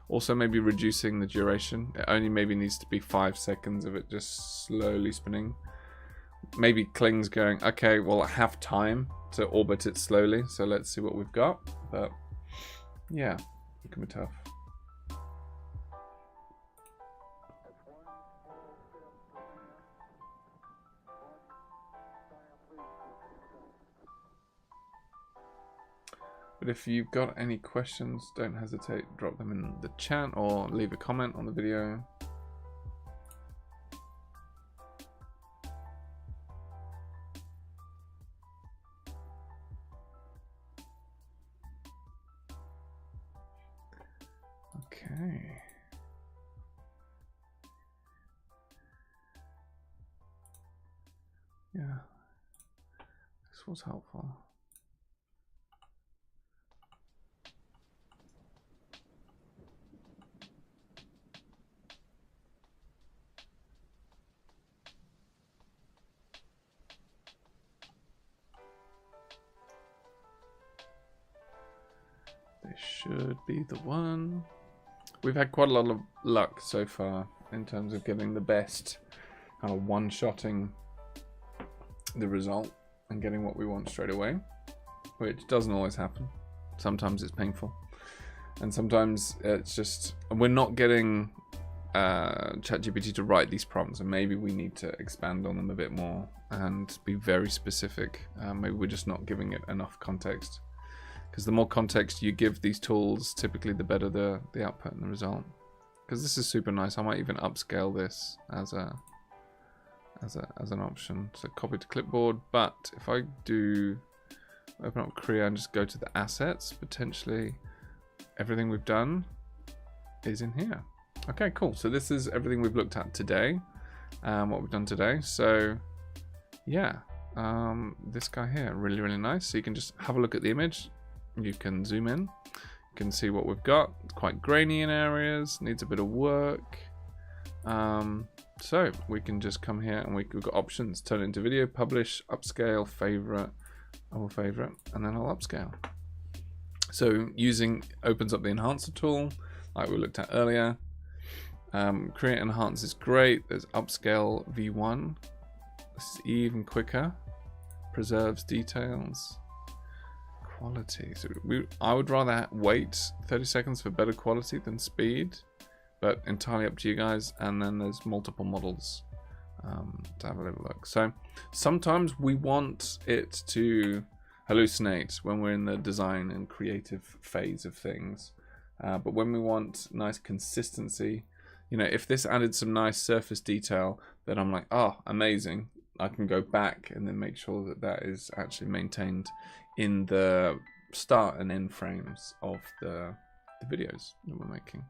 Also maybe reducing the duration. It only maybe needs to be 5 seconds of it just slowly spinning. Maybe Kling's going, okay, well I have time to orbit it slowly, so let's see what we've got. But yeah, it can be tough. But if you've got any questions, don't hesitate, drop them in the chat or leave a comment on the video. Okay. Yeah, this was helpful. This should be the one. We've had quite a lot of luck so far in terms of getting the best, kind of one-shotting the result and getting what we want straight away, which doesn't always happen. Sometimes it's painful, and sometimes it's just we're not getting ChatGPT to write these prompts, and maybe we need to expand on them a bit more and be very specific. Maybe we're just not giving it enough context, because the more context you give these tools, typically the better the output and the result. Because this is super nice. I might even upscale this as an option. So copy to clipboard. But if I do open up Krea and just go to the assets, potentially everything we've done is in here. Okay, cool. So this is everything we've looked at today, what we've done today. So yeah, this guy here, really, really nice. So you can just have a look at the image. You can zoom in. You can see what we've got. It's quite grainy in areas, needs a bit of work. So we can just come here and we've got options. Turn it into video, publish, upscale, favorite, or favorite, and then I'll upscale. So using opens up the enhancer tool like we looked at earlier. Create enhance is great. There's upscale V1. This is even quicker. Preserves details. Quality. So I would rather wait 30 seconds for better quality than speed, but entirely up to you guys. And then there's multiple models to have a little look. So sometimes we want it to hallucinate when we're in the design and creative phase of things, but when we want nice consistency, you know, if this added some nice surface detail, then I'm like, oh, amazing. I can go back and then make sure that that is actually maintained in the start and end frames of the videos that we're making.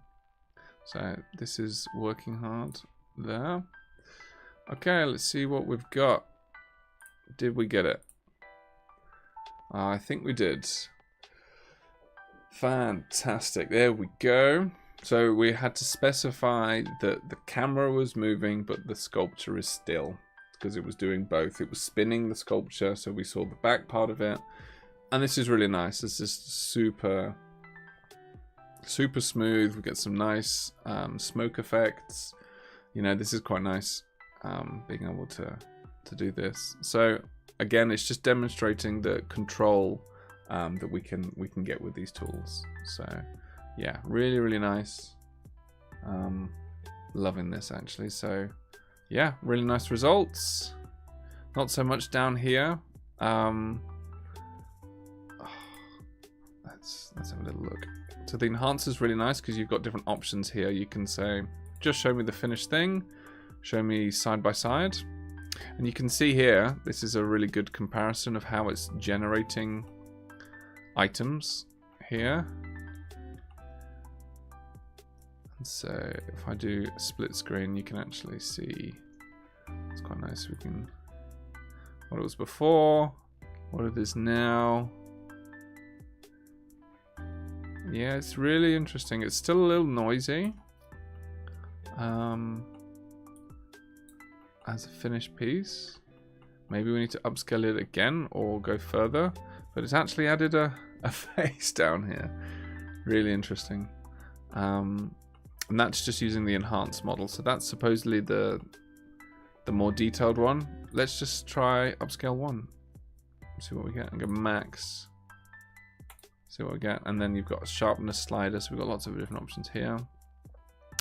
So this is working hard there. Okay, let's see what we've got. Did we get it? I think we did. Fantastic. There we go. So we had to specify that the camera was moving, but the sculpture is still, because it was doing both. It was spinning the sculpture, so we saw the back part of it. And this is really nice. This is super smooth. We get some nice smoke effects. You know, this is quite nice, being able to do this. So again, it's just demonstrating the control that we can get with these tools. So yeah, really, really nice. Loving this actually. So yeah, really nice results. Not so much down here. Let's have a little look. So the enhancer is really nice because you've got different options here. You can say, just show me the finished thing, show me side by side, and you can see here, this is a really good comparison of how it's generating items here. And so if I do a split screen, you can actually see, it's quite nice. We can, what it was before, what it is now. Yeah, it's really interesting. It's still a little noisy as a finished piece. Maybe we need to upscale it again or go further, but it's actually added a face down here. Really interesting. And that's just using the enhanced model. So that's supposedly the more detailed one. Let's just try upscale 1. See what we get. And go max. See what we get. And then you've got a sharpness slider. So we've got lots of different options here.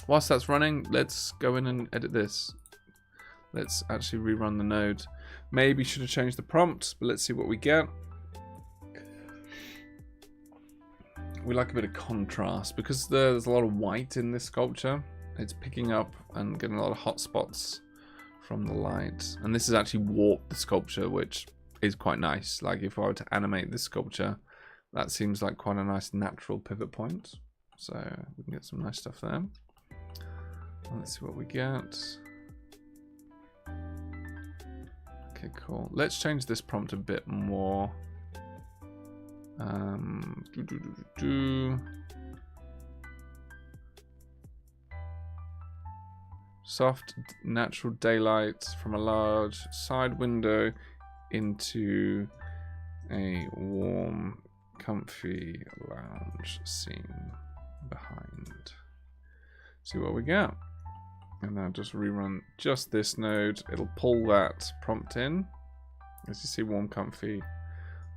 Whilst that's running, let's go in and edit this. Let's actually rerun the node. Maybe should have changed the prompt, but let's see what we get. We like a bit of contrast because there's a lot of white in this sculpture. It's picking up and getting a lot of hot spots from the light. And this has actually warped the sculpture, which is quite nice. Like if I were to animate this sculpture, that seems like quite a nice natural pivot point. So we can get some nice stuff there. Let's see what we get. Okay, cool. Let's change this prompt a bit more. Soft natural daylight from a large side window into a warm, comfy lounge scene behind. See what we get. And now just rerun just this node. It'll pull that prompt in. As you see, warm, comfy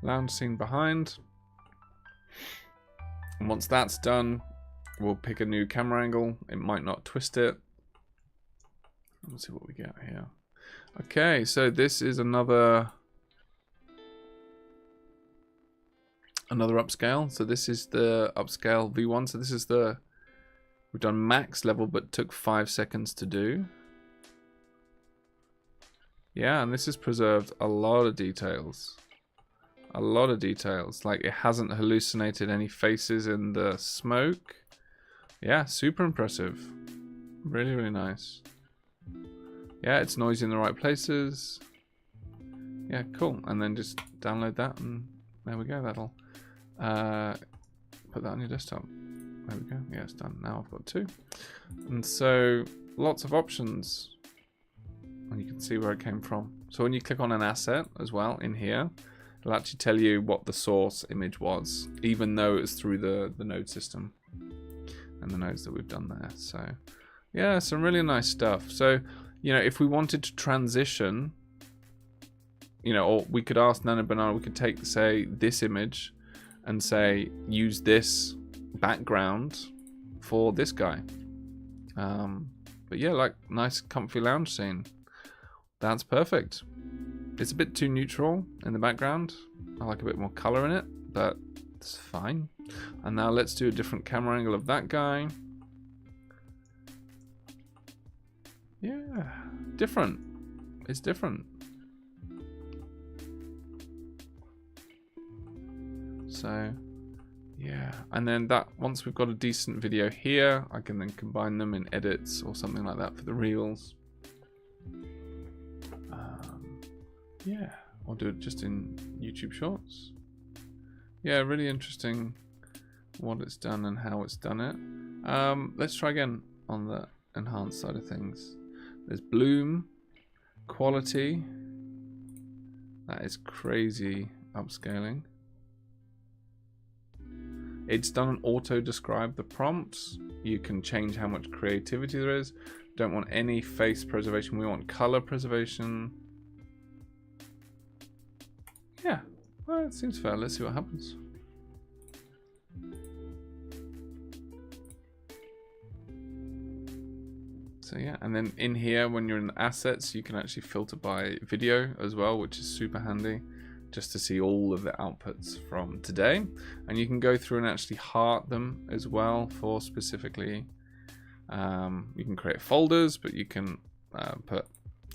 lounge scene behind. And once that's done, we'll pick a new camera angle. It might not twist it. Let's see what we get here. Okay, so this is another upscale. So this is the upscale V1. So this is the, we've done max level, but took 5 seconds to do. Yeah, and this has preserved a lot of details. A lot of details. Like, it hasn't hallucinated any faces in the smoke. Yeah, super impressive. Really, really nice. Yeah, it's noisy in the right places. Yeah, cool. And then just download that, and there we go. That'll put that on your desktop. There we go. Yeah, it's done. Now I've got 2. And so lots of options. And you can see where it came from. So when you click on an asset as well in here, it'll actually tell you what the source image was, even though it's through the node system and the nodes that we've done there. So yeah, some really nice stuff. So, you know, if we wanted to transition, you know, or we could ask Nano Banana, we could take, say, this image and say, use this background for this guy. But yeah, like, nice comfy lounge scene. That's perfect. It's a bit too neutral in the background. I like a bit more color in it, but it's fine. And now let's do a different camera angle of that guy. Yeah, different. It's different. So, yeah. And then that, once we've got a decent video here, I can then combine them in edits or something like that for the reels. Yeah, I'll do it just in YouTube Shorts. Yeah, really interesting what it's done and how it's done it. Let's try again on the enhanced side of things. There's bloom, quality. That is crazy upscaling. It's done an auto describe the prompts. You can change how much creativity there is. Don't want any face preservation. We want color preservation. Yeah, well, it seems fair. Let's see what happens. So yeah, and then in here, when you're in assets, you can actually filter by video as well, which is super handy, just to see all of the outputs from today. And you can go through and actually heart them as well for specifically. You can create folders, but you can put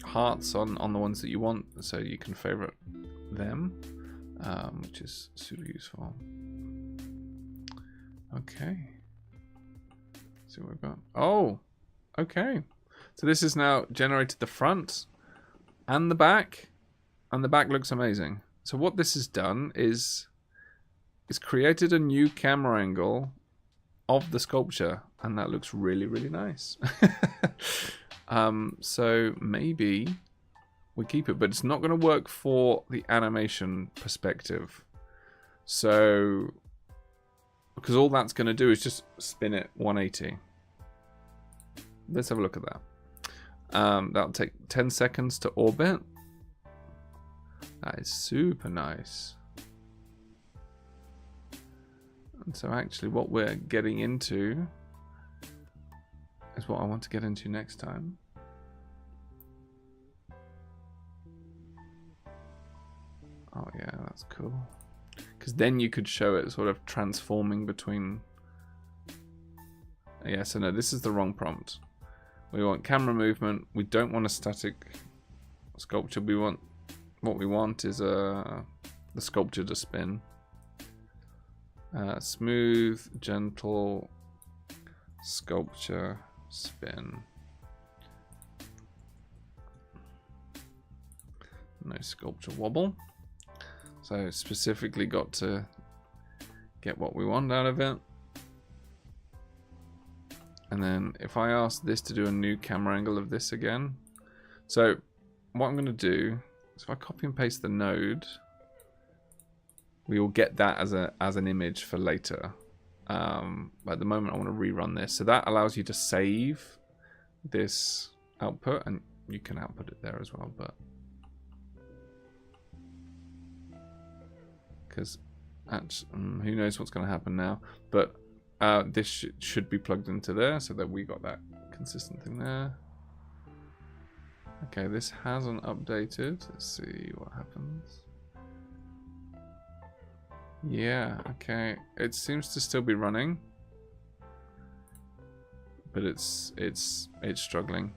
hearts on the ones that you want, so you can favorite them, which is super useful. Okay, see what we've got. Oh, okay, so this has now generated the front and the back looks amazing. So what this has done is it's created a new camera angle of the sculpture, and that looks really, really nice. So maybe we keep it, but it's not going to work for the animation perspective. So, because all that's going to do is just spin it 180. Let's have a look at that. That'll take 10 seconds to orbit. That is super nice. And so actually what we're getting into is what I want to get into next time. Oh yeah, that's cool. Because then you could show it sort of transforming between... Yeah, so no, this is the wrong prompt. We want camera movement. We don't want a static sculpture. We want... What we want is the sculpture to spin. Smooth, gentle, sculpture spin. No sculpture wobble. So specifically got to get what we want out of it. And then if I ask this to do a new camera angle of this again. So what I'm going to do is if I copy and paste the node, we will get that as an image for later. But at the moment I want to rerun this. So that allows you to save this output, and you can output it there as well, but because who knows what's going to happen now, but this should be plugged into there so that we got that consistent thing there. Okay, this hasn't updated. Let's see what happens. Yeah, okay. It seems to still be running, but it's struggling.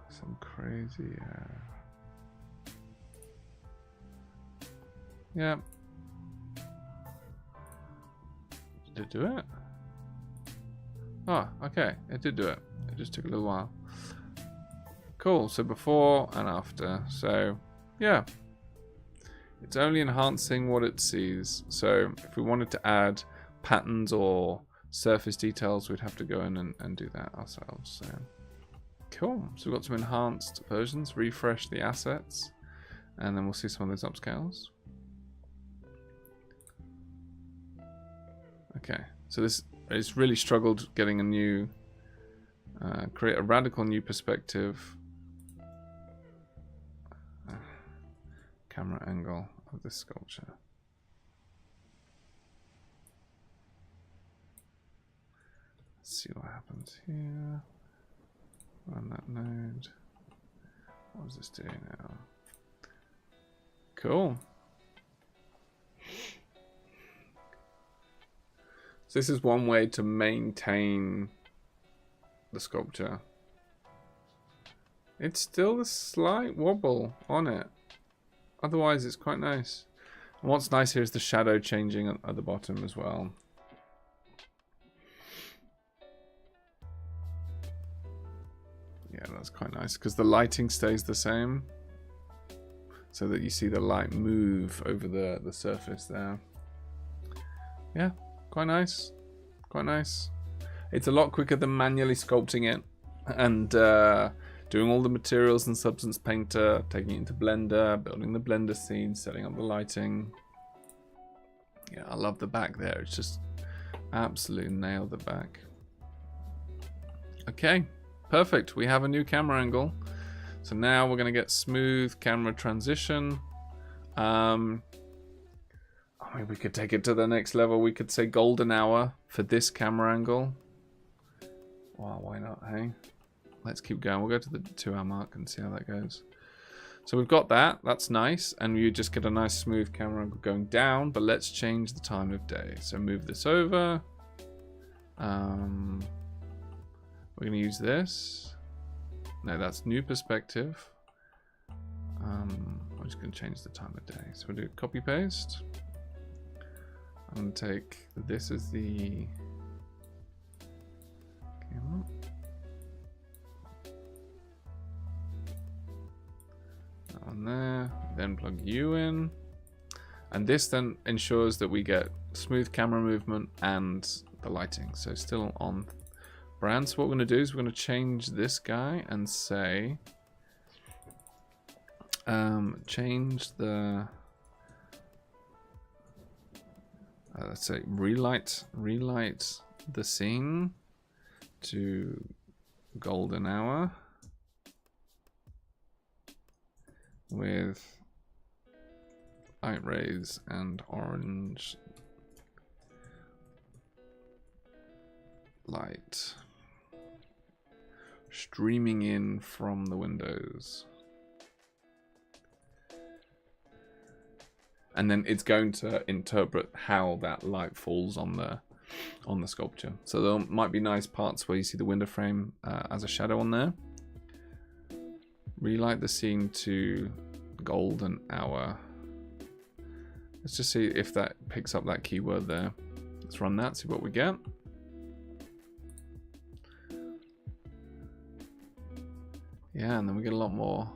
Some crazy. Yeah. Did it do it? Oh, okay. It did do it. It just took a little while. Cool. So before and after. So yeah, it's only enhancing what it sees. So if we wanted to add patterns or surface details, we'd have to go in and do that ourselves. So cool. So we've got some enhanced versions. Refresh the assets, and then we'll see some of those upscales. Okay, so it's really struggled getting a new, create a radical new perspective camera angle of this sculpture. Let's see what happens here. Run that node. What does this do now? Cool. So this is one way to maintain the sculpture. It's still a slight wobble on it. Otherwise, it's quite nice. And what's nice here is the shadow changing at the bottom as well. Yeah, that's quite nice because the lighting stays the same, so that you see the light move over the surface there. Yeah. Quite nice. Quite nice. It's a lot quicker than manually sculpting it and doing all the materials in Substance Painter, taking it into Blender, building the Blender scene, setting up the lighting. Yeah, I love the back there. It's just absolutely nailed the back. Okay, perfect. We have a new camera angle. So now we're going to get smooth camera transition. I mean, we could take it to the next level. We could say golden hour for this camera angle. Wow, why not, hey? Let's keep going. We'll go to the 2-hour mark and see how that goes. So we've got that. That's nice. And you just get a nice smooth camera angle going down. But let's change the time of day. So move this over. We're going to use this. No, that's new perspective. I'm just going to change the time of day. So we'll do copy paste. I'm going to take this as the camera. That one there. Then plug you in. And this then ensures that we get smooth camera movement and the lighting. So still on brand. So what we're going to do is we're going to change this guy and say, change the, let's say relight the scene to golden hour with light rays and orange light streaming in from the windows. And then it's going to interpret how that light falls on the sculpture. So there might be nice parts where you see the window frame as a shadow on there. Relight the scene to golden hour Let's just see if that picks up that keyword there. Let's run that, see what we get. Yeah, and then we get a lot more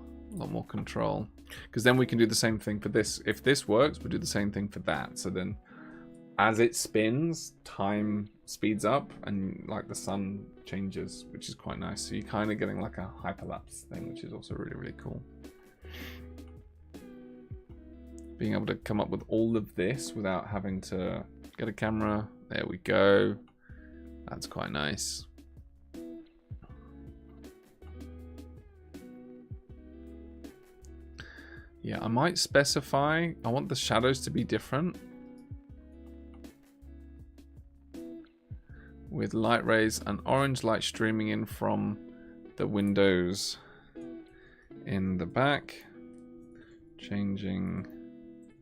control. Because then we can do the same thing for this. If this works, we do the same thing for that. So then as it spins, time speeds up and like the sun changes, which is quite nice. So you're kind of getting like a hyperlapse thing, which is also really, really cool. Being able to come up with all of this without having to get a camera. There we go. That's quite nice. Yeah, I might specify, I want the shadows to be different. With light rays and orange light streaming in from the windows in the back. Changing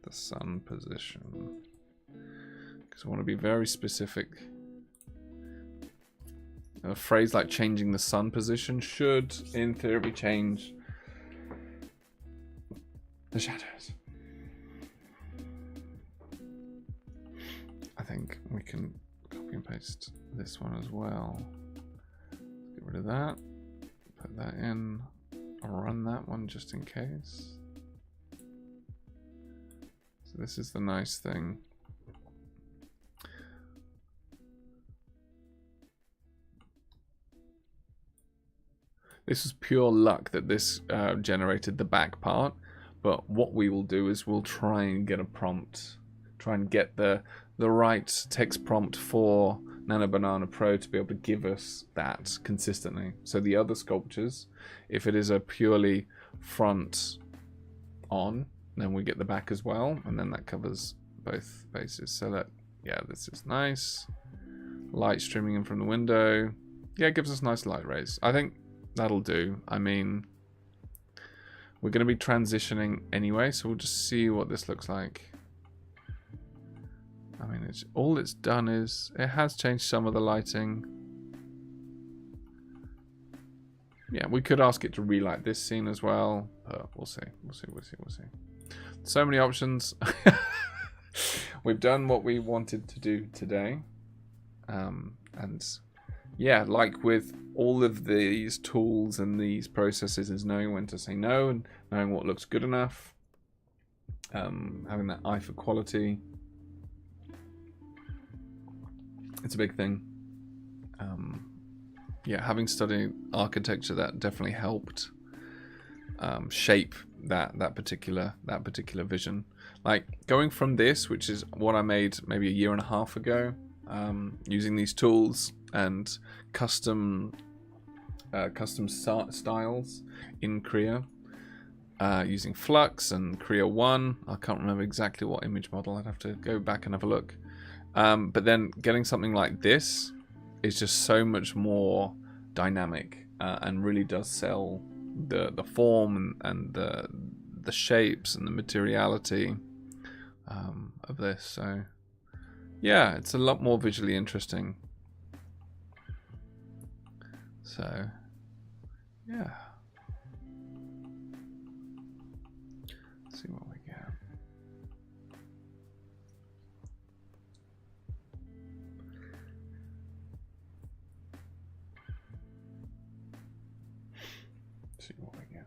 the sun position. Because I want to be very specific. A phrase like changing the sun position should, in theory, change the shadows. I think we can copy and paste this one as well. Get rid of that. Put that in. I'll run that one just in case. So this is the nice thing. This was pure luck that this generated the back part. But what we will do is we'll try and get a prompt, try and get the right text prompt for Nano Banana Pro to be able to give us that consistently. So the other sculptures, if it is a purely front on, then we get the back as well, and then that covers both bases. So that, yeah, this is nice. Light streaming in from the window. Yeah, it gives us nice light rays. I think that'll do. I mean, we're going to be transitioning anyway, so we'll just see what this looks like. I mean, all it's done is it has changed some of the lighting. Yeah, we could ask it to relight this scene as well, but we'll see. We'll see. So many options. We've done what we wanted to do today. And yeah, like with all of these tools and these processes, is knowing when to say no and knowing what looks good enough. Having that eye for quality. It's a big thing. Yeah, having studied architecture, that definitely helped shape that particular vision. Like going from this, which is what I made maybe a year and a half ago, using these tools and custom styles in Krea, using Flux and Krea.ai. I can't remember exactly what image model. I'd have to go back and have a look. But then getting something like this is just so much more dynamic and really does sell the form and the shapes and the materiality of this. So yeah, it's a lot more visually interesting. So yeah, let's see what we get. See what we get.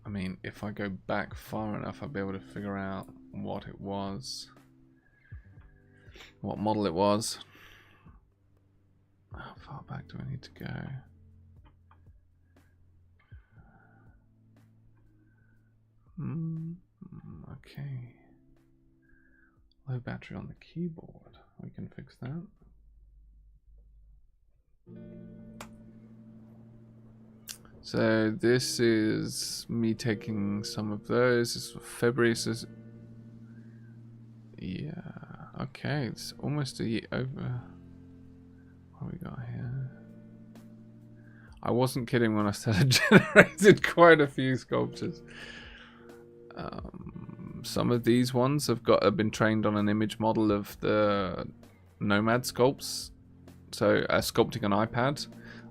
I mean, if I go back far enough, I'll be able to figure out what it was, what model it was. How far back do I need to go? Okay. Low battery on the keyboard. We can fix that. So this is me taking some of those. This is February. Says, yeah. Okay, it's almost a year over. What do we got here? I wasn't kidding when I said I generated quite a few sculptures. Some of these ones have been trained on an image model of the Nomad sculpts. So sculpting an iPad.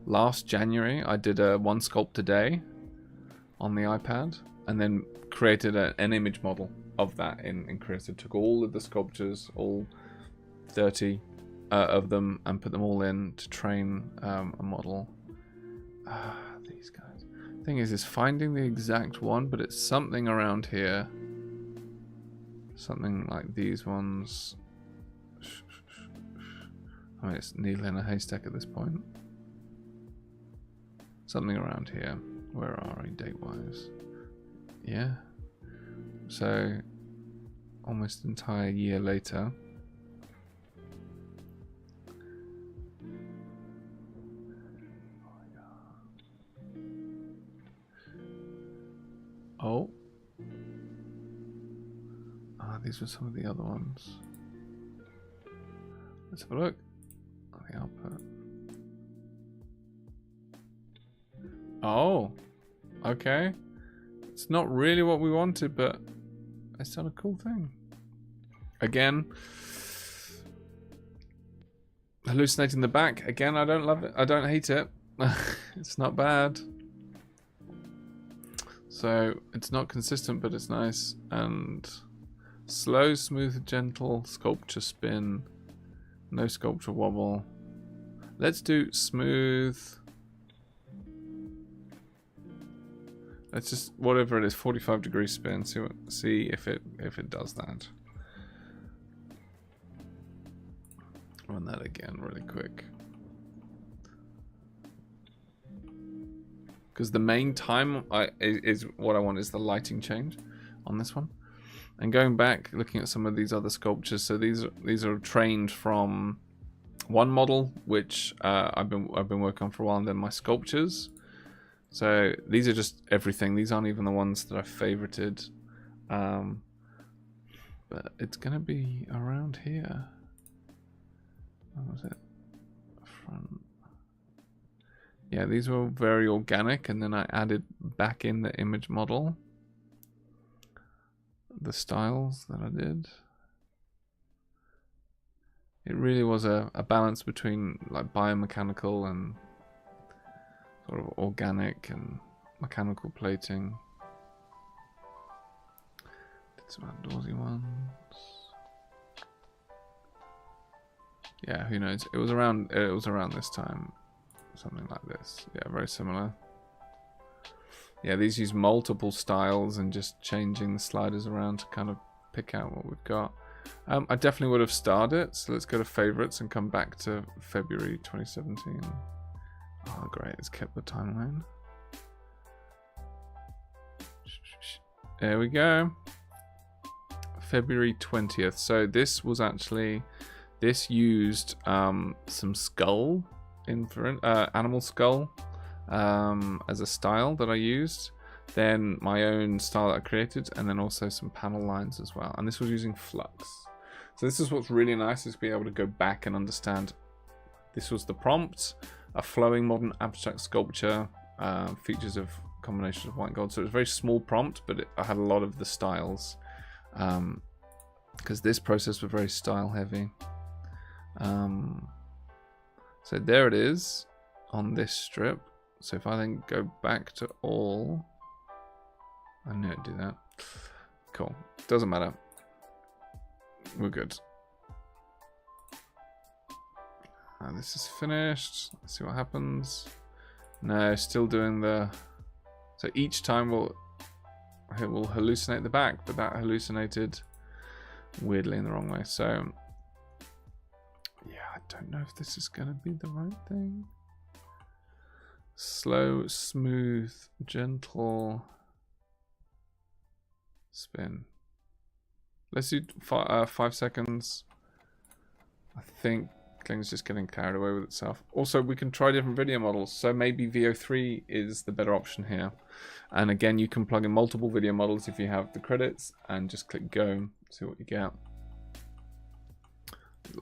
Last January, I did a one sculpt a day on the iPad, and then created an image model of that in Krea. So took all of the sculptures, all 30 of them, and put them all in to train a model. These guys. Thing is finding the exact one, but it's something around here. Something like these ones. I mean, it's needle in a haystack at this point. Something around here. Where are we date-wise? Yeah. So, almost an entire year later. Oh. These were some of the other ones. Let's have a look at the output. Oh, okay. It's not really what we wanted, but it's done a cool thing. Again, hallucinating the back. Again, I don't love it. I don't hate it. It's not bad. So it's not consistent, but it's nice. And slow, smooth, gentle sculpture spin. No sculpture wobble. Let's do smooth. Let's just, whatever it is, 45-degree spin. See if it does that. Run that again really quick. Because the main time is what I want is the lighting change on this one. And going back, looking at some of these other sculptures, so these are trained from one model, which I've been working on for a while, and then my sculptures. So these are just everything. These aren't even the ones that I favorited. But it's gonna be around here. What was it? Front. Yeah, these were very organic, and then I added back in the image model the styles that I did. It really was a balance between like biomechanical and sort of organic and mechanical plating. Did some outdoorsy ones. Yeah, who knows? It was around this time. Something like this. Yeah, very similar. Yeah, these use multiple styles and just changing the sliders around to kind of pick out what we've got. I definitely would have starred it, so let's go to favorites and come back to February 2017. Oh, great, it's kept the timeline. There we go. February 20th. So this was actually, this used some skull, animal skull, as a style that I used, then my own style that I created, and then also some panel lines as well. And this was using flux. So this is what's really nice, is to be able to go back and understand. This was the prompt, a flowing modern abstract sculpture, features of combination of white and gold. So it was a very small prompt, but I had a lot of the styles, because this process was very style heavy. So there it is on this strip. So if I then go back to all, I knew it'd do that. Cool. Doesn't matter. We're good. This is finished. Let's see what happens. No, still doing the. So each time it will hallucinate the back, but that hallucinated weirdly in the wrong way. So yeah, I don't know if this is going to be the right thing. Slow, smooth, gentle spin. Let's do 5 seconds. I think Kling's just getting carried away with itself. Also, we can try different video models. So maybe VO3 is the better option here. And again, you can plug in multiple video models if you have the credits and just click go, see what you get.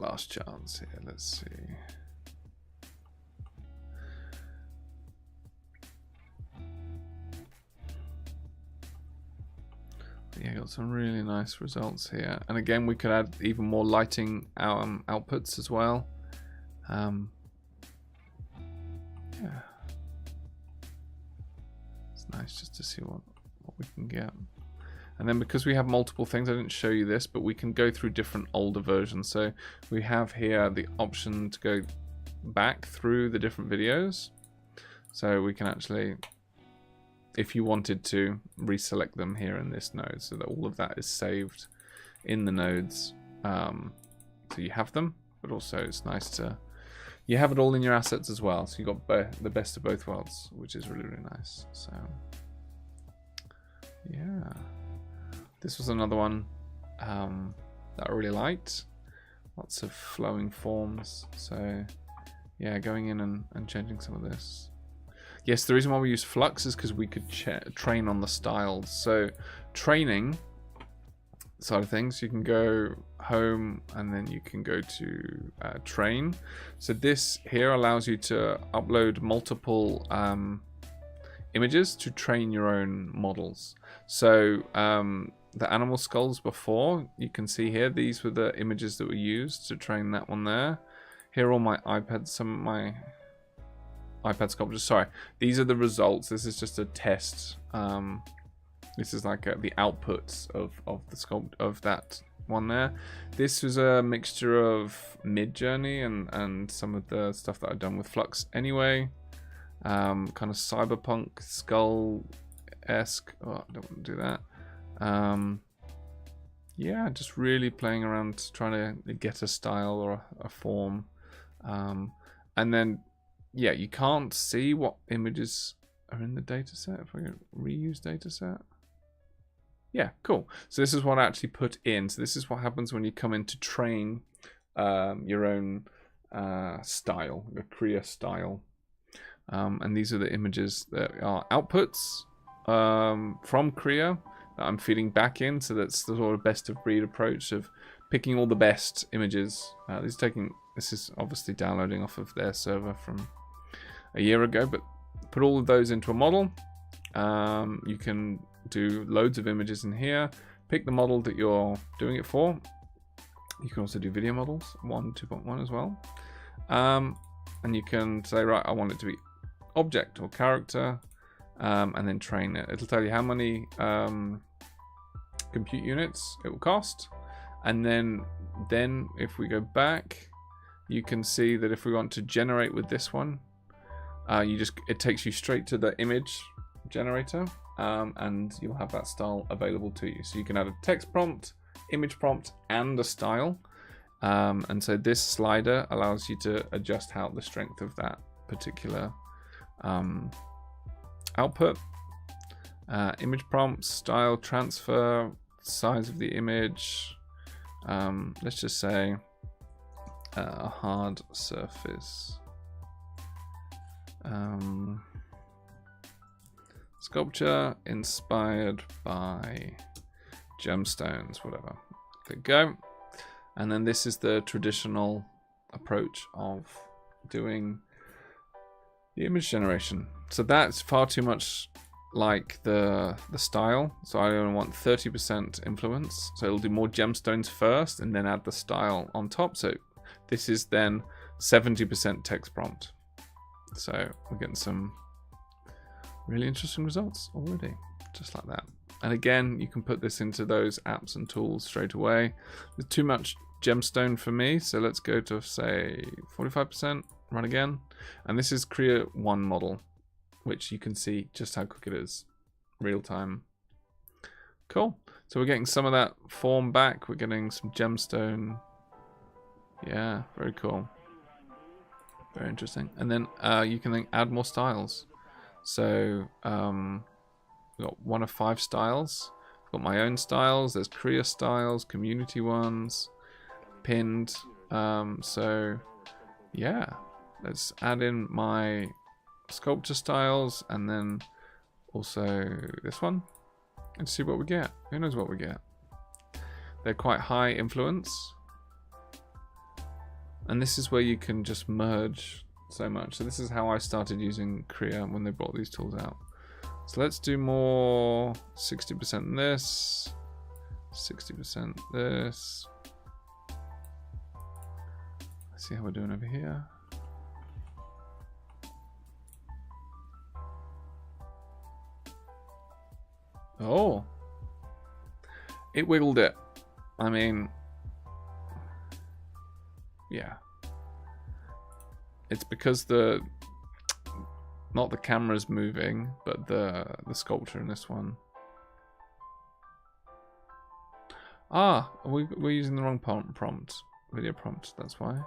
Last chance here, let's see. yeah, got some really nice results here. And again, we could add even more lighting outputs as well. Yeah, it's nice just to see what we can get. And then because we have multiple things, I didn't show you this, but we can go through different older versions. So we have here the option to go back through the different videos. So we can actually, if you wanted to, reselect them here in this node so that all of that is saved in the nodes. So you have them, but also it's nice to, you have it all in your assets as well. So you got the best of both worlds, which is really, really nice. So yeah, this was another one that I really liked. Lots of flowing forms. So yeah, going in and changing some of this. Yes, the reason why we use Flux is because we could train on the styles. So training side of things, you can go home and then you can go to train. So this here allows you to upload multiple images to train your own models. So the animal skulls before, you can see here, these were the images that were used to train that one there. Here are all my iPads, some of my iPad sculptures. Sorry, these are the results. This is just a test. This is like the outputs of the sculpt of that one there. This was a mixture of Mid-Journey and some of the stuff that I've done with Flux anyway. Kind of cyberpunk skull-esque. Oh, I don't want to do that. Yeah, just really playing around trying to get a style or a form. And then yeah, you can't see what images are in the dataset. If I go reuse dataset. Yeah, cool. So this is what I actually put in. So this is what happens when you come in to train your own style, your Krea style. And these are the images that are outputs from Krea that I'm feeding back in. So that's the sort of best of breed approach of picking all the best images. This is obviously downloading off of their server from a year ago, but put all of those into a model. You can do loads of images in here. Pick the model that you're doing it for. You can also do video models, 1, 2.1 as well. And you can say, right, I want it to be object or character, and then train it. It'll tell you how many compute units it will cost. And then if we go back, you can see that if we want to generate with this one, it takes you straight to the image generator, and you'll have that style available to you. So you can add a text prompt, image prompt, and a style. And so this slider allows you to adjust the strength of that particular output. Image prompts, style, transfer, size of the image. Let's just say a hard surface. Sculpture inspired by gemstones, whatever. Click go. And then this is the traditional approach of doing the image generation. So that's far too much like the style. So I only want 30% influence. So it'll do more gemstones first and then add the style on top. So this is then 70% text prompt. So we're getting some really interesting results already, just like that. And again, you can put this into those apps and tools straight away. There's too much gemstone for me, so let's go to say 45%, run again. And this is Krea 1 model, which you can see just how quick it is, real time. Cool. So we're getting some of that form back. We're getting some gemstone. Yeah, very cool. Very interesting. And then you can then add more styles. So we've got 1 of 5 styles. I've got my own styles. There's Krea styles, community ones, pinned. So yeah, let's add in my sculpture styles and then also this one and see what we get. Who knows what we get? They're quite high influence. And this is where you can just merge so much. So this is how I started using Krea when they brought these tools out. So let's do more 60% in this. 60% this. Let's see how we're doing over here. Oh, it wiggled it. I mean, yeah. It's because not the camera's moving, but the sculpture in this one. Ah, we're using the wrong prompt, video prompt, that's why.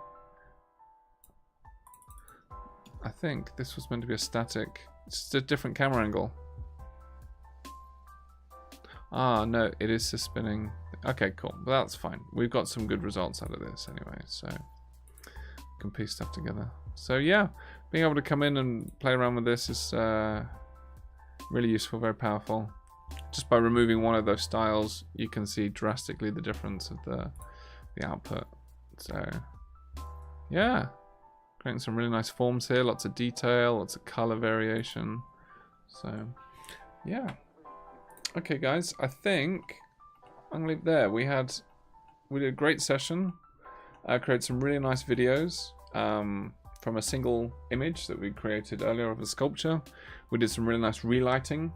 I think this was meant to be a static, it's just a different camera angle. Ah, no, it is just spinning. Okay, cool, but that's fine. We've got some good results out of this anyway, so we can piece stuff together. So yeah, being able to come in and play around with this is really useful, very powerful. Just by removing one of those styles, you can see drastically the difference of the output. So yeah, creating some really nice forms here, lots of detail, lots of color variation. So yeah. Okay guys, I think I'm gonna leave it there. We did a great session. Created some really nice videos from a single image that we created earlier of a sculpture. We did some really nice relighting,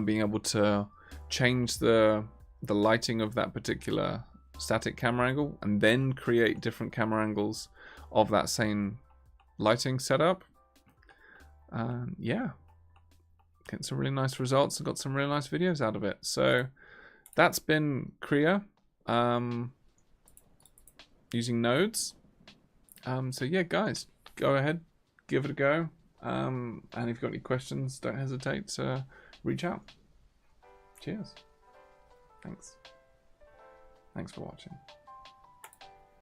being able to change the lighting of that particular static camera angle and then create different camera angles of that same lighting setup. Yeah, getting some really nice results and got some really nice videos out of it. So that's been Krea using nodes. So yeah, guys, go ahead, give it a go. And if you've got any questions, don't hesitate to reach out. Cheers. Thanks for watching.